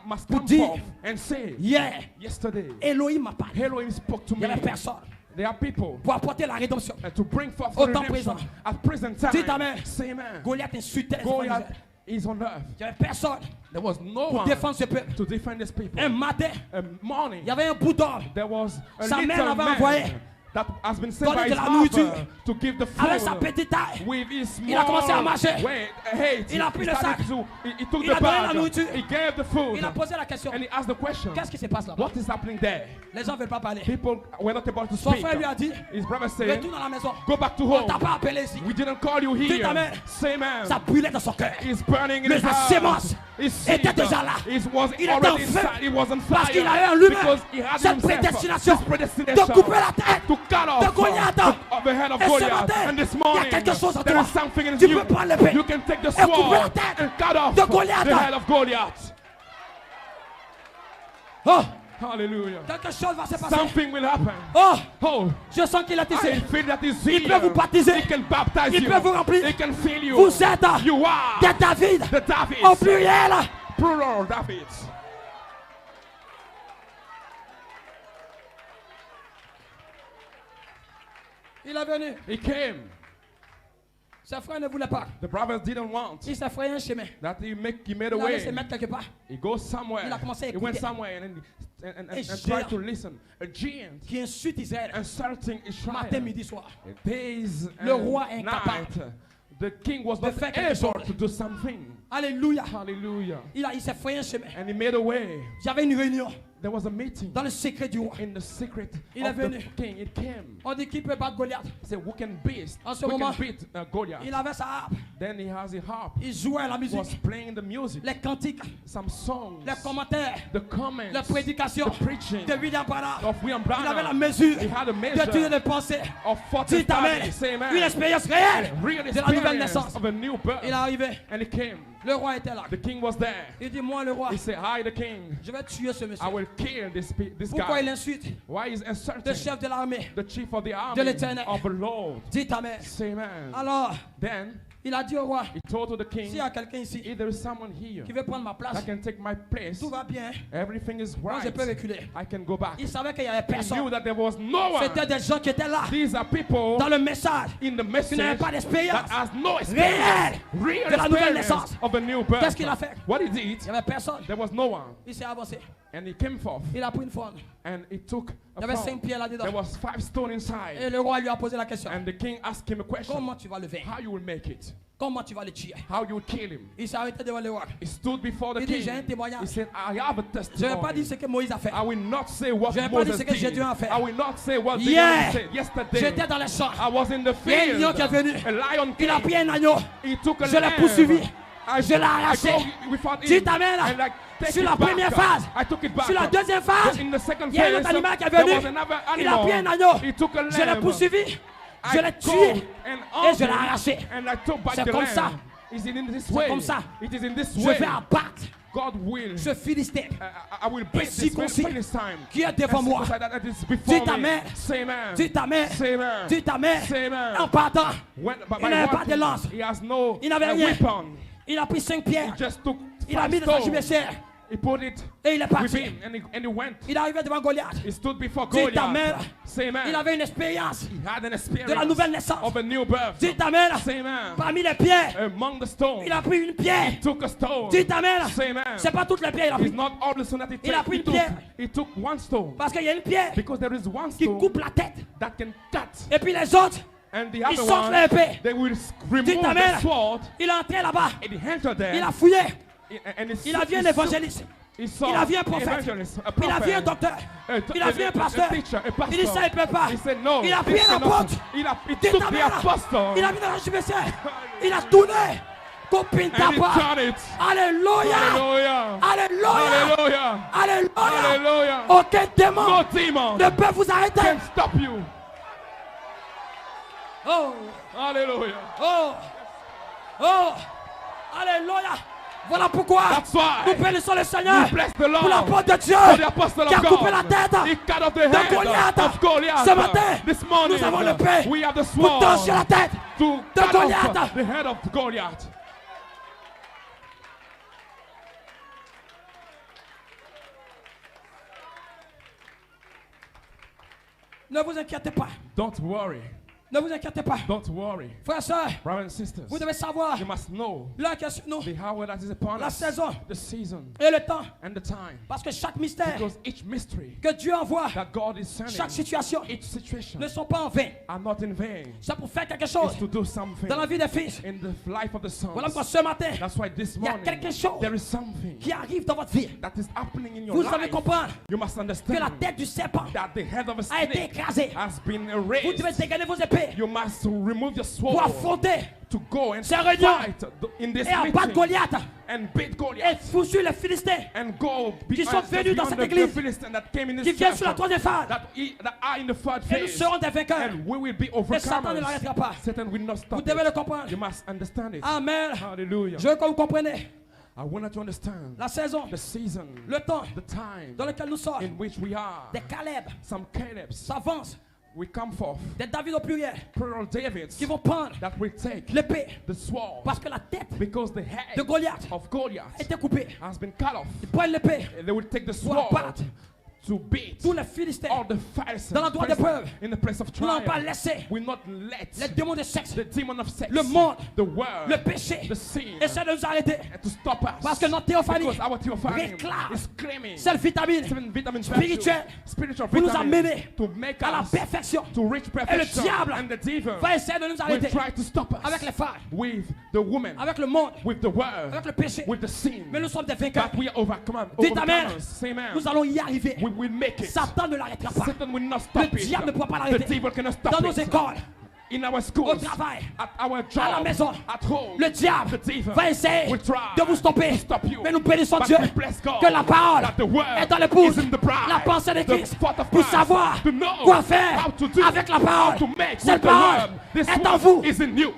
must Pour come dire, forth and say, Yeah, yesterday, Elohim m'a parlé. Elohim spoke to Il me. n'y avait personne There are people pour apporter la rédemption. and to bring forth Au the temps redemption présent. at present time. Dites amen. Say amen. Goliath insultait les enfants Goliath d'Israël. is on earth. Il n'y avait personne There was no pour one défendre ce peuple. to defend this people. Un matin, A morning, il y avait un bout d'homme there was a Sa mère little l'avait envoyé man that has been sent donner by de his la nourriture father to give the avec sa food petite taille. with his small Il a commencé à marcher. weight. Hey, Il a pris le sac. He took Il a the donné la bag. nourriture. He gave the food. Il a posé la question. And he asked the question, Qu'est-ce qui se passe là-bas? what is happening there? Les gens ne veulent pas parler. People were not able to Son speak. frère lui a dit, His brother said, retourne à la maison. go back to On home. t'a pas appelé ici. We didn't call you Dites here. amen. Say amen. Ça brûlait dans son cœur. It's burning in Mais his la heart. sémence His seed était déjà là. was Il était already en feu. inside. It was on fire. Parce qu'il avait en lui-même Because he had cette himself prédestination this predestination de couper la tête to cut off de Goliath. of the head of Et ce Goliath. matin, And this il y a morning, quelque chose en there toi. is something in Tu you. peux prendre l'épée You can take the et couper la sword tête and cut off de Goliath. the head of Goliath. Oh, Hallelujah. quelque chose va se passer. Something will happen. Oh, Oh, je sens qu'il est I ici. feel that he's Il here. peut vous baptiser. He can baptize Il you. peut vous remplir. He can fill you. Vous êtes You are des David the David. au pluriel. Plural David. Il est venu. He came. Ses frères ne voulaient pas. The brothers didn't want Il s'est frayé un chemin. that he made a Il allait se way. mettre quelque part. He goes somewhere. Il a commencé à He went écouter. somewhere and géant. tried to listen. A giant Qui insulte Israël. insulting Matin, Israel. midi, soir. Days Le and roi incapable night. The king was de not faire quelque able chose. to do something. Alléluia. Hallelujah. Il s'est frayé un chemin. And he made a way. J'avais une réunion There was a meeting dans le secret du roi. in the secret Il est of the venu. king. It came. On dit qu'il peut battre Goliath. He said, who can beat? En ce Who moment, can beat Goliath? Il avait sa harpe. Then he has a harp. Il jouait la Was musique. playing the music. Les cantiques. Some songs. Les commentaires. The comments. Les prédications The preaching de William Branham. of William Il avait la Branham. mesure He had a de measure tuer de pensée. of 40 Dites amen. studies. Say amen. Une expérience réelle Real de la nouvelle experience naissance. of a new birth. Il est arrivé. And he came. Le roi était là. The king was there. Il dit, moi le roi, He said, hi, the king. je vais tuer ce I monsieur. will kill this Pourquoi il guy. insulte Why is le insulting chef de l'armée? the chief of the de army l'Éternel. of the Lord? Dites amen. Say amen. Alors, Then il a dit au roi, he told to the s'il king, y a quelqu'un ici if there is someone here qui veut prendre ma place, that can take my place, tout va bien. everything is Moi, je right. peux reculer. I can go back. Il savait qu'il n'y avait He knew personne. that there was no one. C'était des gens qui étaient là, These are people dans le message, in the qui message n'avaient pas that d'expérience. has no Réel experience, real de la nouvelle experience naissance. of a new birth. Qu'est-ce qu'il a fait? What he did, Il n'y avait personne. there was no one. Il s'est avancé. And he came forth Il a pris une forme. and he took Il y a avait phone. 5 pierres là-dedans. There was 5 stones Et inside. le roi lui a posé la question. And the king asked him a question. Comment tu vas le vaincre? How you will make it? Comment tu vas le tuer? How you will kill him? Il s'est arrêté devant le roi. He stood before the Il dit, king. j'ai un témoignage. He said, I have a Je ne vais pas dire testimony. ce que Moïse a fait. I will not say what Je vais pas dire Moses ce que did. Gédéon a fait. I will not say what Hier, Gideon said. Yesterday, J'étais dans les champs. I was in the Il y a un lion field. qui est venu. A lion Il a came. pris un agneau. He took a Je l'ai lamb. poursuivi. I Je l'ai arraché. without him. Dites amen. And like, take Sur it la back. première phase. I took it back. Sur la deuxième phase, In the second il y a un phase, autre animal qui est there venu. was another Il a pris un animal. agneau. He took a Je l'ai lamb. poursuivi. Je I l'ai go tué. and Et je l'ai arraché. And I took back C'est the comme lamb. ça. It's in this C'est way. comme ça. It is in this Je way. vais abattre God will. ce Philistin I will beat Ainsi this concis Philistine. qui est devant moi. That is before Dites me. amen. Say amen. Dites amen. Say amen. Dites amen. Say amen. En partant, When, by il n'avait pas walking, de lance. He has no Il n'avait rien. weapon. Il a pris 5 He pierres. just took Il a 5 mis dans sa stones. chimère. He put it Et il est with parti. him and he went. Il est arrivé devant Goliath. He stood before Dites amen. Goliath. Say amen. Il avait une expérience He had an experience de la nouvelle naissance. of a new birth. Dites amen. Say amen. Parmi les pierres, Among the stones, il a pris une pierre. took a stone. Dites amen. Say amen. C'est pas toutes les pierres il a It's pris. not all the stone that he Il a took. pris une pierre. He took one stone. Parce qu'il y a une pierre Because there is one qui stone coupe la tête. that can cut. Et puis les autres, And the ils other sortent one, l'épée. they will remove Dites the amen. sword. Il est entré là-bas. And he entered there. Il a fouillé. And Il a vu un évangéliste. He saw Il a vu un an prophète. evangelist, a Il a vu un prophet, docteur. a- Il a vu un pasteur. teacher, a pastor. Il dit ça, il ne peut pas. He said, no, Il a this pris un cannot- apôtre. He Dites took the amen. apostle. Il a mis dans la chimère. Il a tourné Copine And he tapa. turned it. Alléluia. Hallelujah. Alléluia. Hallelujah. Alléluia. Hallelujah. Aucun démon No demon ne peut vous arrêter. can stop you. Oh. Hallelujah. Oh. Oh. Alléluia. Voilà pourquoi That's why nous bénissons le Seigneur we bless the pour Lord l'apôtre de Dieu for the apostle qui a of coupé la God. tête He cut off the de head Goliath. of Goliath. Ce matin, This morning, nous avons l'épée we have the pour torcher la sword tête to de cut Goliath. off the head of Goliath. Ne vous inquiétez pas. Don't worry. Ne vous inquiétez pas. Don't worry. Frères et sœurs, Brothers and sisters, vous devez savoir you must know l'heure qui est sur nous, the hour that is upon la us, saison the season et le temps. and the time. Parce que chaque mystère Because each mystery que Dieu envoie, that God is sending, chaque situation each situation ne sont pas en vain. are not in vain. C'est pour faire quelque It's chose to do something dans la vie des fils. in the life of the sons. Voilà pourquoi ce matin, That's why this il y a morning quelque chose there is something qui arrive dans votre vie. that is happening in your Vous life. devez comprendre You must que la understand tête du serpent that the head of a a été snake écrasée. has been Vous devez erased. dégainer vos épées You must remove your pour sword affronter to go and ces réunions fight in this et abattre meeting Goliath and beat et Goliath fouiller les Philistins and go qui sont venus dans cette église, Philistines that came in qui this viennent sur la church, troisième phase. that are in the third Et nous phase, serons des vainqueurs. and we will be Et Satan ne overcomers. l'arrêtera pas. Satan will not Vous stop devez le it. comprendre. You must understand it. Amen. Hallelujah. Je veux que vous compreniez I want you to understand la saison, the season, le temps the time dans lequel nous sommes. in which we are. Des Caleb Some Calebs, s'avancent, we come forth, des David au pluriel, plural Davids, qui vont prendre that will take l'épée the sword parce que la tête because the head de Goliath of a Goliath été coupée. has been cut off. Ils prennent l'épée They will take the pour sword abattre to beat tous les Philistins. all the Pharisees Dans l'endroit d'épreuve. in the place of Nous n'allons pas trial. laisser Will not let les démons de sexe, the demon of sex, le monde, the world, le péché, the sin, essaient de nous arrêter. to stop us. Parce que notre théophanie Because our theophany réclame is claiming cette vitamine seven vitamin spirituelle spiritual pour nous vitamin amener to make à la us perfection. to reach Et le perfection. diable And the devil va essayer de nous will arrêter try to stop us avec les femmes, with the woman, avec le monde, with the world, avec le péché. with the sin. Mais nous sommes des vainqueurs. But we are Dites amen. overcomers. Say amen. Nous allons y arriver. We will make it. Satan ne l'arrêtera pas. Satan will not stop Le it. diable ne pourra pas The l'arrêter. devil cannot stop Dans nos it. écoles, In our au schools, travail, at our à job, la maison, at home, le diable the devil va essayer will try de vous stopper. to stop you. Mais nous bénissons But Dieu we bless God que la parole that the word est dans l'épouse, is in the bride, la pensée de the Christ, thought of pour Christ, savoir to know quoi faire how to do, avec la how parole. to make Cette with the parole word. This est en word vous. is in you.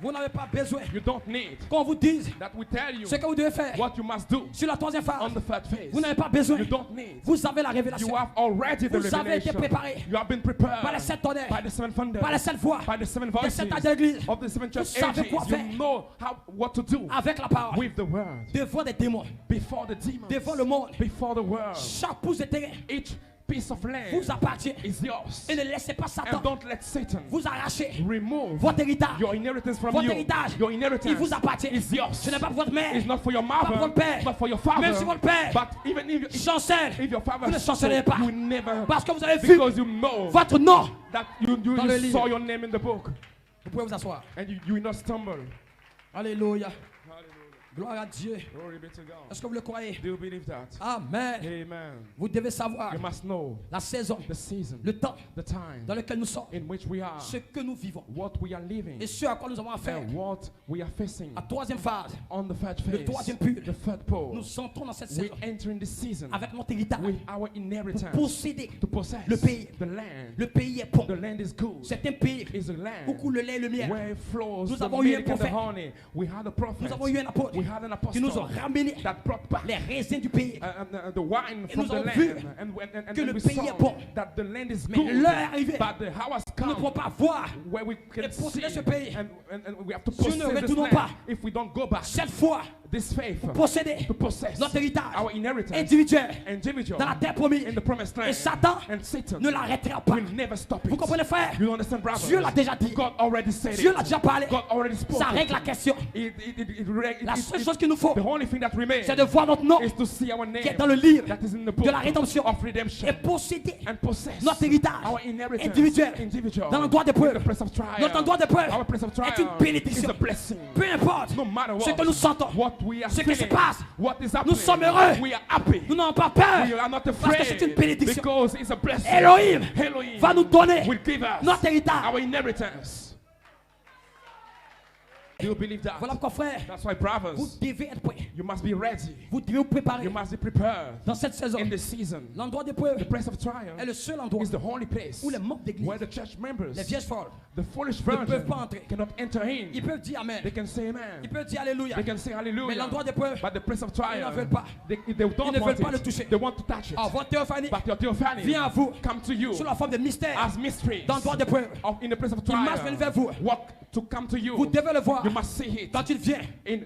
Vous n'avez pas besoin You don't need qu'on vous dise that we tell you ce que vous devez faire. what you must do Sur la troisième phase, on the third phase. vous n'avez pas besoin. You don't need. Vous avez la révélation. You have already the Vous avez été revelation. préparé You have been prepared par les sept tonnerres, by the seven thunders, par les sept voix, by the seven des voices sept âges de l'église. of the seven church Vous savez ages. quoi faire. You know what to do Avec la parole, with the word devant des démons, before the demons, devant le monde. before the world. Chaque pouce de terrain Each piece of land vous appartient. is yours. Et ne laissez pas Satan And don't let Satan vous arracher remove votre héritage. your inheritance from Votre you. héritage, Your il inheritance vous appartient. is yours. Ce n'est pas pour votre mère, It's not for your pas pour mother, votre père. not for your father. Même si votre père But even if chancelle, your father vous ne chancellerez pas. you will never, parce que vous avez vu because you know votre nom. that you dans le livre. saw your name in the book Vous pouvez vous asseoir. and you will not stumble. Alléluia. Hallelujah. Gloire à Dieu. Glory be to God. Est-ce que vous le croyez? Do you believe that? Amen. Amen. Vous devez savoir You must know la saison, the season, le temps the time dans lequel nous sommes, in which we are, ce que nous vivons what we are living, et ce à quoi nous avons affaire. and what we are facing La troisième phase, on the third le phase, troisième pôle, the third pole. nous sentons dans cette We saison enter in this season avec notre héritage with our pour inheritance posséder to possess le pays. the land. Le pays est bon. The land is good. C'est un pays Is a land où coule le lait et le miel. where it flows Nous the avons eu un milk and the prophète. honey. We had a prophet. Nous avons eu un apôtre We had an qui nous ont apostle ramené that brought back les raisins du pays. the wine Et from nous the avons land. vu And que le we pays saw est bon. that the land is Mais good. l'heure est arrivée. But the hour has Nous ne pouvons come pas voir where we can et posséder see ce pays. and we have to Si nous ne possess this retournons land. pas If we don't go back, cette fois this faith posséder to possess notre héritage our inheritance individuel individual dans la terre promise. in the promised land. Et Satan And Satan ne l'arrêtera pas. will never stop it. Vous comprenez, frère? You understand, brother? Dieu l'a déjà dit. God already said Dieu it. l'a déjà parlé. God already spoke Ça it. règle la question. La seule It- chose qu'il nous faut, the only thing that remains c'est de voir notre nom is to see our name qui est dans le livre that is in the book de la rédemption of redemption et posséder and possess notre héritage our inheritance individuel individual dans l'endroit d'épreuve. in the place of trial. Notre endroit d'épreuve Our place of trial est une bénédiction. is a blessing. Peu importe No matter ce what, que nous sentons, what we are ce qui se feeling, passe, what is happening, sommes heureux. we are happy. nous n'avons pas peur We are not parce que c'est une afraid bénédiction. because it's a blessing. Elohim Elohim va nous donner will give us notre héritage. our inheritance. You believe that? Voilà pourquoi, frère, That's why, vous brothers, devez être prêts. you must be ready. Vous devez vous préparer You must be prepared. dans cette saison. In this season, L'endroit d'épreuve the place of trial est le seul endroit is the holy place où les membres d'église, where the church members, les vierges folles, the foolish ne peuvent virgins, pas entrer. cannot enter in. Ils peuvent dire Amen. They can say amen. Ils peuvent dire Alléluia. They can say Mais hallelujah. l'endroit d'épreuve, But the place of ils n'en trial, veulent pas. they Ils don't ne want veulent pas le it. toucher. They want to touch it. Alors, votre théophanie But your theophany vient à vous come to you sous la forme de mystère as mysteries dans l'endroit d'épreuve. in the place of Il marche vers vous. trial. Walk to come to you. Vous devez le voir You must see it. quand il vient.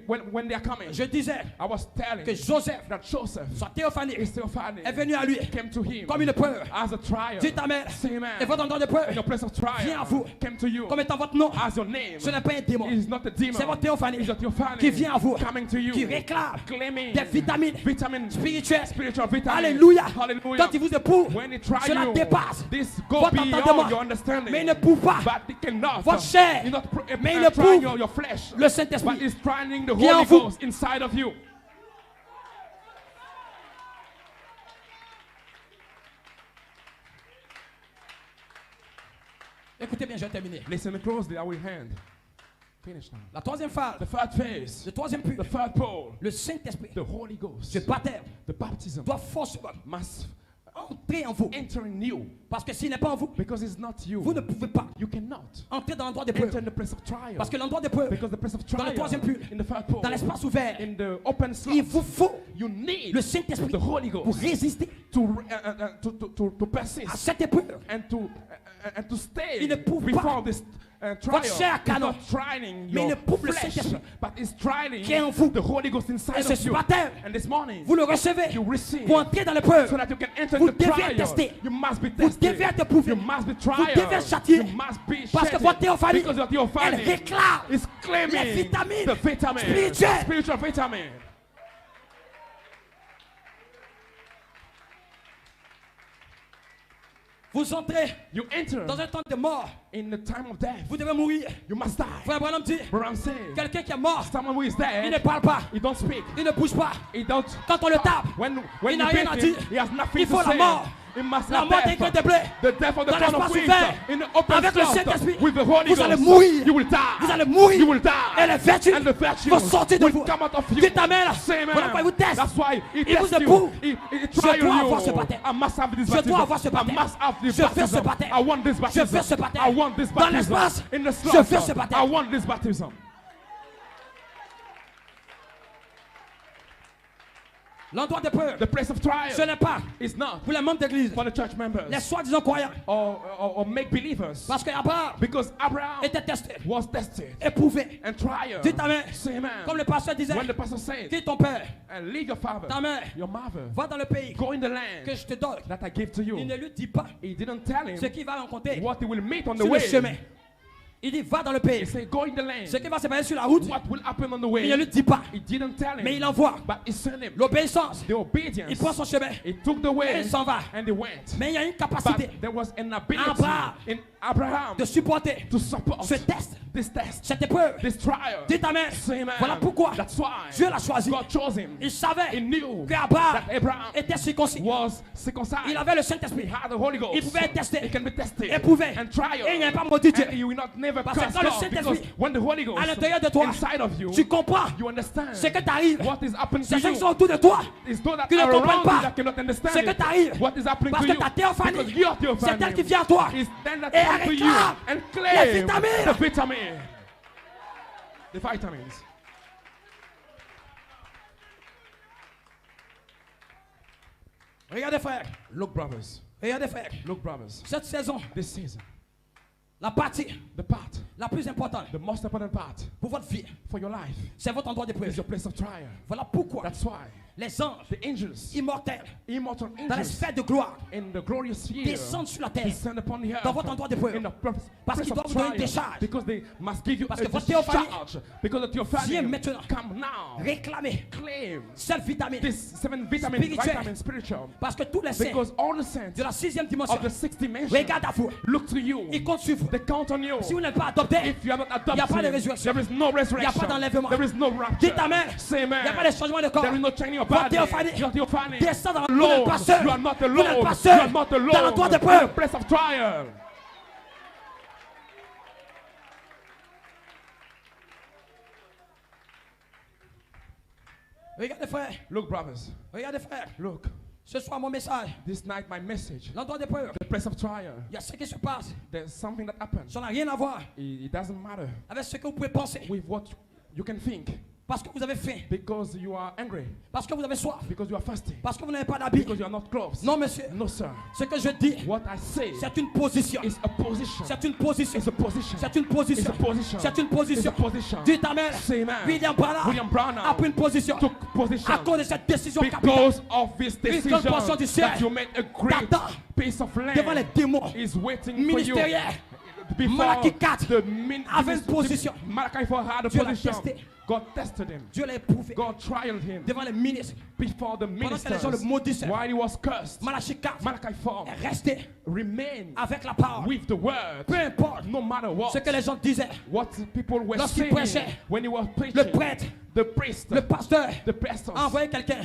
When they are coming. Je disais I was telling que Joseph, that Joseph, sa théophanie, his theophany, est venu à lui came to him comme une épreuve. as a trial. Dites Amen. Say amen. Et votre endroit And d'épreuve your place of vient à trial vous came to you comme étant votre nom. as your name. Ce n'est pas un démon. It is not a demon. C'est votre théophanie It's your theophany qui vient à vous, coming to you, qui réclame claiming des vitamines vitamin spirituelles. spiritual vitamin. Alléluia. Hallelujah. Quand il vous éprouve, When it try cela you, dépasse this go votre beyond entendement. your understanding. Mais il ne prouve pas But it cannot. votre chair. It's not Mais il trying éprouve your flesh. le But Saint-Esprit. it's trying the Qui est en Holy vous. Ghost inside of you. Écoutez bien, je vais terminer. Listen closely, I will hand. Finish now. La troisième phase, The third phase, le troisième but, the third pole, le Saint-Esprit, the Holy Ghost, ce baptême, the baptism doit forcément must entrer en vous. enter in you Parce que s'il n'est pas en vous, because it's not you. vous ne pouvez pas You cannot entrer dans l'endroit enter d'épreuve. in the place of trial. Parce que l'endroit d'épreuve, Because the place of dans le trial, troisième but, in the third pole, dans l'espace ouvert, in the open slot, il vous faut you need le Saint-Esprit the Holy pour Ghost résister to à persist cette épreuve. and to stay Il ne prouve before pas this trial. chair It's canon, not trying mais il ne your prouve le flesh, Saint-Esprit but it's trying qui est en vous. the Holy Ghost Et inside ce of you. baptême, And this morning, vous le recevez you receive pour entrer dans l'épreuve. so that you can enter Vous the devez trial. tester. You must be Vous tested. devez être éprouvé. You must be Vous tried. devez être châtié. You must be Parce que shattered. votre théophanie, Because your elle theophany réclame is claiming les vitamines the vitamin, spirituelles. spiritual vitamin. Vous entrez You enter dans un temps de mort. in the time of death. Vous devez mourir. You must die. Frère Branham dit, But I'm saying, quelqu'un qui est mort, someone who is il ne dead, parle pas, he don't speak. il ne bouge pas. He don't. Quand on le tape, When il n'a you rien à beat him, dire. he has nothing Il faut to la say. mort. He must La have mort des death. cœurs de blé. The death of the Dans Son of l'espace Wings ouvert, in the open avec le slot Saint-Esprit, with the Holy vous Ghost. allez mourir. You will die. Vous allez mourir. You will die. Et les vertus And the virtues vont sortir de will vous. come out of you. Dites Amen. Say amen. Voilà pourquoi il vous teste. That's why he Il vous tests you. éprouve. He Je trial dois you. avoir ce baptême. I must have this Je baptism. dois avoir ce baptême. I must have this Je veux ce baptism. baptême. I want this Je baptism. veux ce baptême. I want this Dans baptism. l'espace, In the je slot. veux ce baptême. I want this baptism. L'endroit d'épreuve, The place of trial ce n'est pas is not pour les membres d'église, for the church members les soi-disant croyants. or make believers. Parce qu'Abraham Because Abraham était testé, was tested éprouvé. and trial. Dites Amen. Say amen. Comme le pasteur disait, When the pastor said, quitte ton père, and leave your father, ta mère, your mother, va dans le pays go in the land que je te donne. that I give to you. Il ne lui dit pas He didn't tell him ce qu'il va rencontrer what he will meet on the sur le way. chemin. Il dit, va dans le He pays. said, go in the land. Ce qui va se passer sur la route, What will happen on the il ne lui way? dit pas. He didn't tell Mais him. il envoie. But he sent him. L'obéissance, The obedience. il prend son chemin. He took the Et way il s'en va. and he went. Mais il y a une capacité But there was an ability Abraham in Abraham de supporter to support ce test, this test, cette épreuve. this trial. Dites Amen. Say amen. Voilà pourquoi That's why Dieu l'a choisi. God chose him. Il savait He knew qu'Abraham that Abraham était circoncis. was circumcised. Il avait le He Saint-Esprit. had the Holy Ghost. Il pouvait être testé, He can be tested, éprouvé. and trial. Et il n'y avait pas maudit Dieu. And you will not never Parce que curse quand le God, Saint-Esprit because when the Holy Ghost à l'intérieur de toi, inside of you, tu comprends you understand ce que t'arrive. what is happening C'est to ceux qui you. sont autour de toi It's those that qui ne are comprennent around pas you that cannot understand ce que it. t'arrive. What is happening Parce to que you. ta théophanie, Because your c'est theophany elle qui vient à toi. is then that Et elle comes to you réclame and les claim vitamines. the vitamin. The vitamins. Regardez frère, Look, brothers. regardez frère. Look, brothers. Cette saison, This season, la partie the part, la plus importante the most important part pour votre vie, for your life c'est votre endroit is d'épreuve. your place of trial. Voilà pourquoi That's why les anges the angels, immortels immortal dans les angels, sphères de gloire in the glorious sphere, descendent sur la terre descend upon the earth dans votre endroit d'épreuve. in the Parce place qu'ils of doivent vous donner une trial, décharge. because they must give you Parce a que votre théophanie discharge, because the theophany vient maintenant come now, réclamer claim cette vitamine. this 7 vitamin, Spirituel. vitamin spiritual, Parce que tous les saints because all the saints de la sixième dimension of the 6th dimension regardent à vous. look to you, Ils comptent sur vous. they count on you. Si vous n'êtes pas adopté, If you are not il n'y a pas de adopted, résurrection. there is no Il n'y a resurrection, pas d'enlèvement. there is no rapture. Dites Amen. Say Il n'y a amen. pas de changement de corps. There is no changing of Votre body. théophanie Your theophany. descend dans vous n'êtes Lord, pas seul. you are not Vous alone. n'êtes pas You seul are not alone. dans l'endroit In d'épreuve. the place of trial. Regardez frère, Look, brothers. regardez frère. Look. Ce soir mon message, This night, my message, l'endroit d'épreuve, the place of trial, il y a ce qui se passe. there's something that happens. Ça n'a rien à voir It doesn't matter avec ce que vous pouvez penser. with what you can think. Parce que vous avez faim, Because you are angry. parce que vous avez soif, Because you are fasting. parce que vous n'avez pas d'habit. Because you are not close. Non monsieur, No, sir. ce que je dis, What I say c'est une position. is a position. C'est une position. It's a position. C'est une position. It's a position. C'est une position. It's a position. Dites amen. Say amen. William Branham a pris une position took position à cause de cette décision capitale because of this Une decision grande portion du ciel that you made a great t'attend piece of devant les land démons is waiting for you. ministériels. Before Malachie 4 the avait une position. Malachi 4 had a Dieu l'a position. testé. God tested him. Dieu l'a éprouvé God trialed him devant les ministres. before the Pendant que les ministers gens le maudissaient. while he was cursed. Malachi 4 Malachi 4 est resté remained avec la parole. with the word. Peu importe No matter what. ce que les gens disaient. What people were Lorsqu'il saying prêchait, when he was preaching. Le prêtre, The priest. le pasteur The pastors. a envoyé quelqu'un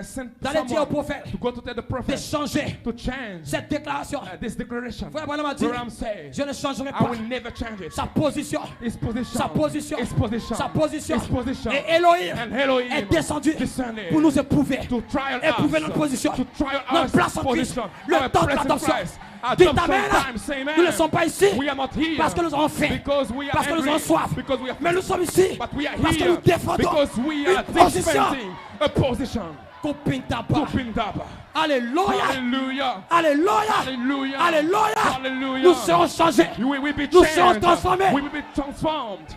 Sent d'aller dire au someone prophète to go to tell the prophet d'échanger to change cette déclaration. this declaration. Frère Branham a dit, Branham said, je ne changerai I pas will never change it. sa position. His position. Sa position. His position. Sa position. His position. Et Elohim And Elohim est descendu descended pour nous éprouver. to trial Éprouver us. notre position. To trial Notre us place en Christ. position. Le Our temps de place in l'adoption. Christ. Our Dites adoption amen. time, say amen. Nous ne sommes pas ici We are not here parce que nous avons faim. because we are Parce que nous angry. avons soif. Because we are Mais nous sommes ici But we are parce que here nous défendons because we are une position. defending a position. Kupintaba. Kupindaba. Alléluia. Hallelujah. Alléluia. Hallelujah. Alléluia. Hallelujah. Nous serons changés. We will be Nous serons changed. transformés. We will be transformed.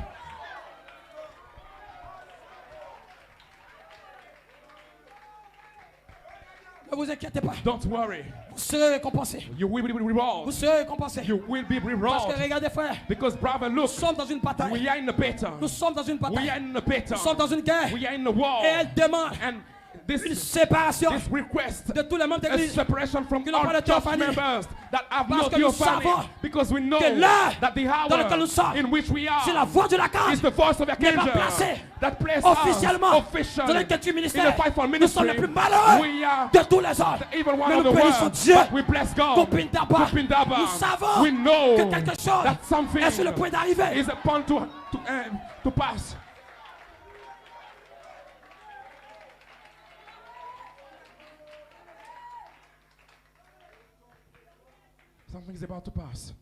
Ne vous inquiétez pas. Don't worry. Vous serez récompensés. You will be Vous rewarded. serez récompensés. You will be Parce que rewarded. regardez frère, Because brother, nous look, sommes dans une bataille. we are in the battle. Nous sommes dans une We bataille. are in the battle. Nous sommes dans une guerre. We are in the war. Et elle demande And une this séparation request de tous les membres a d'église. separation from qui n'ont pas all de church théophanie. members that have Parce no que nous theophany. savons Because we know que l'heure that the dans laquelle nous hour sommes, in which we are c'est la voix de la case is the voice of n'est pas archangel placée that places officiellement us officially dans l'écriture in the ministère. fivefold Nous sommes les ministry. plus malheureux We are de tous les hommes. the evil one Mais of nous the bénissons world. Dieu. But we bless God. Kupindaba. Kupindaba. Nous savons We know que quelque chose that something est sur le point d'arriver. is upon to pass. Something is about to pass.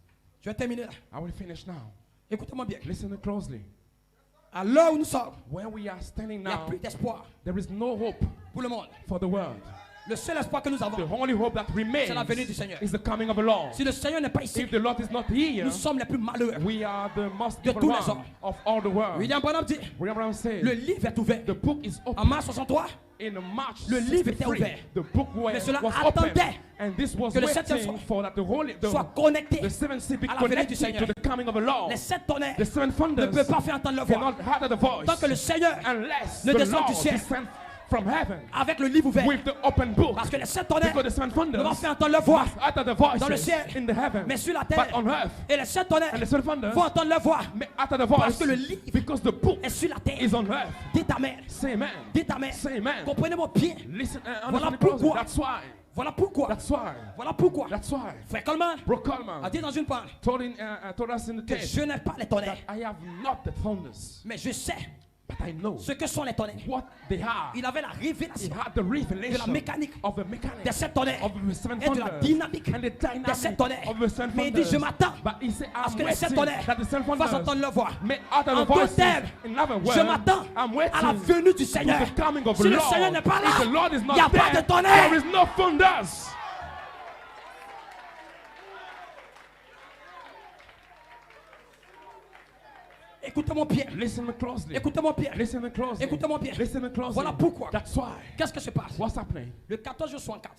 Je vais terminer là. I will finish now. Écoutez-moi bien. Listen closely. À l'heure où nous sommes, Where we are standing il n'y a now, plus d'espoir there is no hope pour le monde. for the world. Le seul espoir que nous The avons, only hope that remains c'est la venue du Seigneur. is the coming of the Lord. Si le Seigneur n'est pas ici, If the Lord is not here, nous sommes les plus malheureux. we are the most De evil tous les one hommes. of all the world. William Branham dit, William Brown said, le livre est ouvert. the book is En open. mars 63, In March Le livre était 63, ouvert. the book Mais cela was open. attendait And this was que le septième waiting soir for that soit connecté the seven sea be à la venue du connected Seigneur. to the coming of the Lord. Les 7 tonnerres The seven ne thunders peuvent pas faire entendre leur voix. cannot utter the voice Tant que le Seigneur, unless ne the descend du Lord ciel descend from heaven avec le livre ouvert, with the open book. parce que les 7 tonnerres Because the seven ne vont thunders faire entendre leur voix utter the voices dans le ciel, in the heaven, mais sur la but terre. on earth. Et les 7 tonnerres And the seven thunders vont entendre leur voix may utter the parce voice que le livre because the book est sur la terre. is on earth. Dites amen. Say amen. Dites amen. Say amen. Comprenez-moi bien. Listen, Voilà understand it closely. pourquoi. That's why. Voilà pourquoi. That's why. Voilà pourquoi. That's why. Frère Coleman Bro a Coleman dit dans une parole told us in the que text je n'ai pas les tonnerres, that I have not the thunders, mais je sais but I know ce que sont les tonnerres. what they are. Il avait la He révélation had the de la revelation mécanique of the mechanics des 7 tonnerres of the seven et de la thunders dynamique and the des dynamic 7 tonnerres. of the seven Mais il dit, je thunders. m'attends But he said, à ce I'm que les 7 waiting tonnerres that the seven fassent thunders entendre leur voix. may utter En the voices. d'autres termes, In other je words, m'attends I'm à la waiting venue du to Seigneur. the coming of Si the le Lord. Seigneur n'est pas If the là, Lord is il not n'y a pas there, de tonnerre. there is no thunders. Écoutez-moi bien. Listen closely. Écoutez-moi bien. Listen closely. Écoutez-moi bien. Listen closely. Voilà pourquoi. That's why. Qu'est-ce que se passe? What's happening? Le 14 juin 64,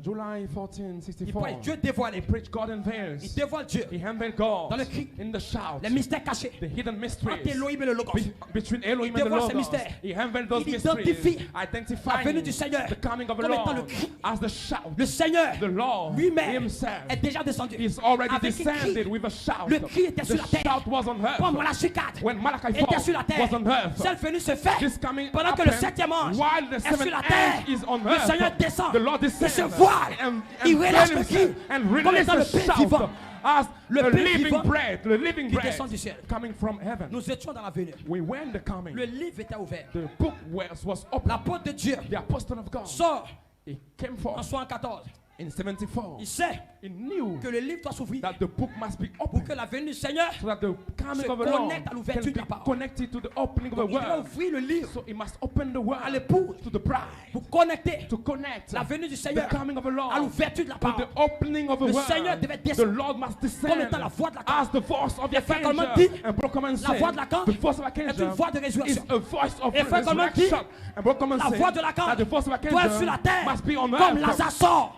July 14, il 64. prêche Dieu dévoilé. He preached God unveils. Il dévoile Dieu. He unveiled God Dans le cri. in the shout. Les mystères cachés The hidden mysteries. entre Elohim et le Logos. Between Elohim and the dévoile ces Logos. mystères. He unveiled those Il mysteries. identifie la Identifying venue du Seigneur the coming of the comme étant le Lord cri. as the shout. Le Seigneur The Lord lui-même himself est déjà descendu. is already Avec un cri. descended with a shout. Le cri était The sur la terre. shout was on earth. Comme Malachi 4 When Malachi était sur la 4 terre. was on earth. Cette venue se fait This coming pendant que le happened 7e ange while the est sur seventh la terre. ange is on Le earth. Seigneur descend. The Lord Il descends se voile. and Il relâche le veils cri and comme releases étant le the Père shout vivant. as Le the pain living vivant bread, the living qui bread descend du ciel. coming from heaven. Nous étions dans la venue. We were in the coming. Le livre était ouvert. The book was open. L'apôtre de Dieu The apostle of God, sort he came en forth 74. in 74. Il sait He knew que le livre doit s'ouvrir that the book must be pour open que la venue du Seigneur. so that the coming se of the Lord connecte à can l'ouverture be de la parole. connected to the opening of the Donc, il doit word. ouvrir le livre So he must open the word à l'épouse to the bride pour connecter to connect la venue du the Seigneur coming of the Lord à l'ouverture de la to parole. the opening of the Le word. Seigneur devait The descendre Lord must comme descend étant la voix de la as the voice of the Et frère Coleman archangel. dit, And Brother Coleman la said, voix de l'archange the voice of est une archangel voix de is résurrection. a voice of Et frère Coleman dit, resurrection. And Brother Coleman La said voix de that l'archange the voice of doit être sur la archangel terre must be on comme earth. Lazare sort.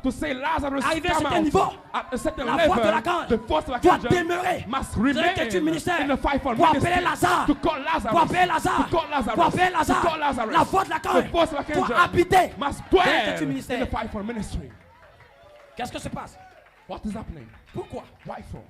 To say Lazarus Arrivé à un come certain out niveau, at a certain la voix de level, l'archange the voice of doit archangel demeurer must dans l'écriture remain ministère in the fivefold pour appeler ministry Lazare, to call Lazarus, pour appeler Lazare, to call Lazarus, pour appeler to call Lazare. Lazarus. La voix de The l'archange voice of doit archangel habiter must dans dwell l'écriture in the ministère. fivefold ministry. Qu'est-ce que se passe? What is happening? Pourquoi? Why for?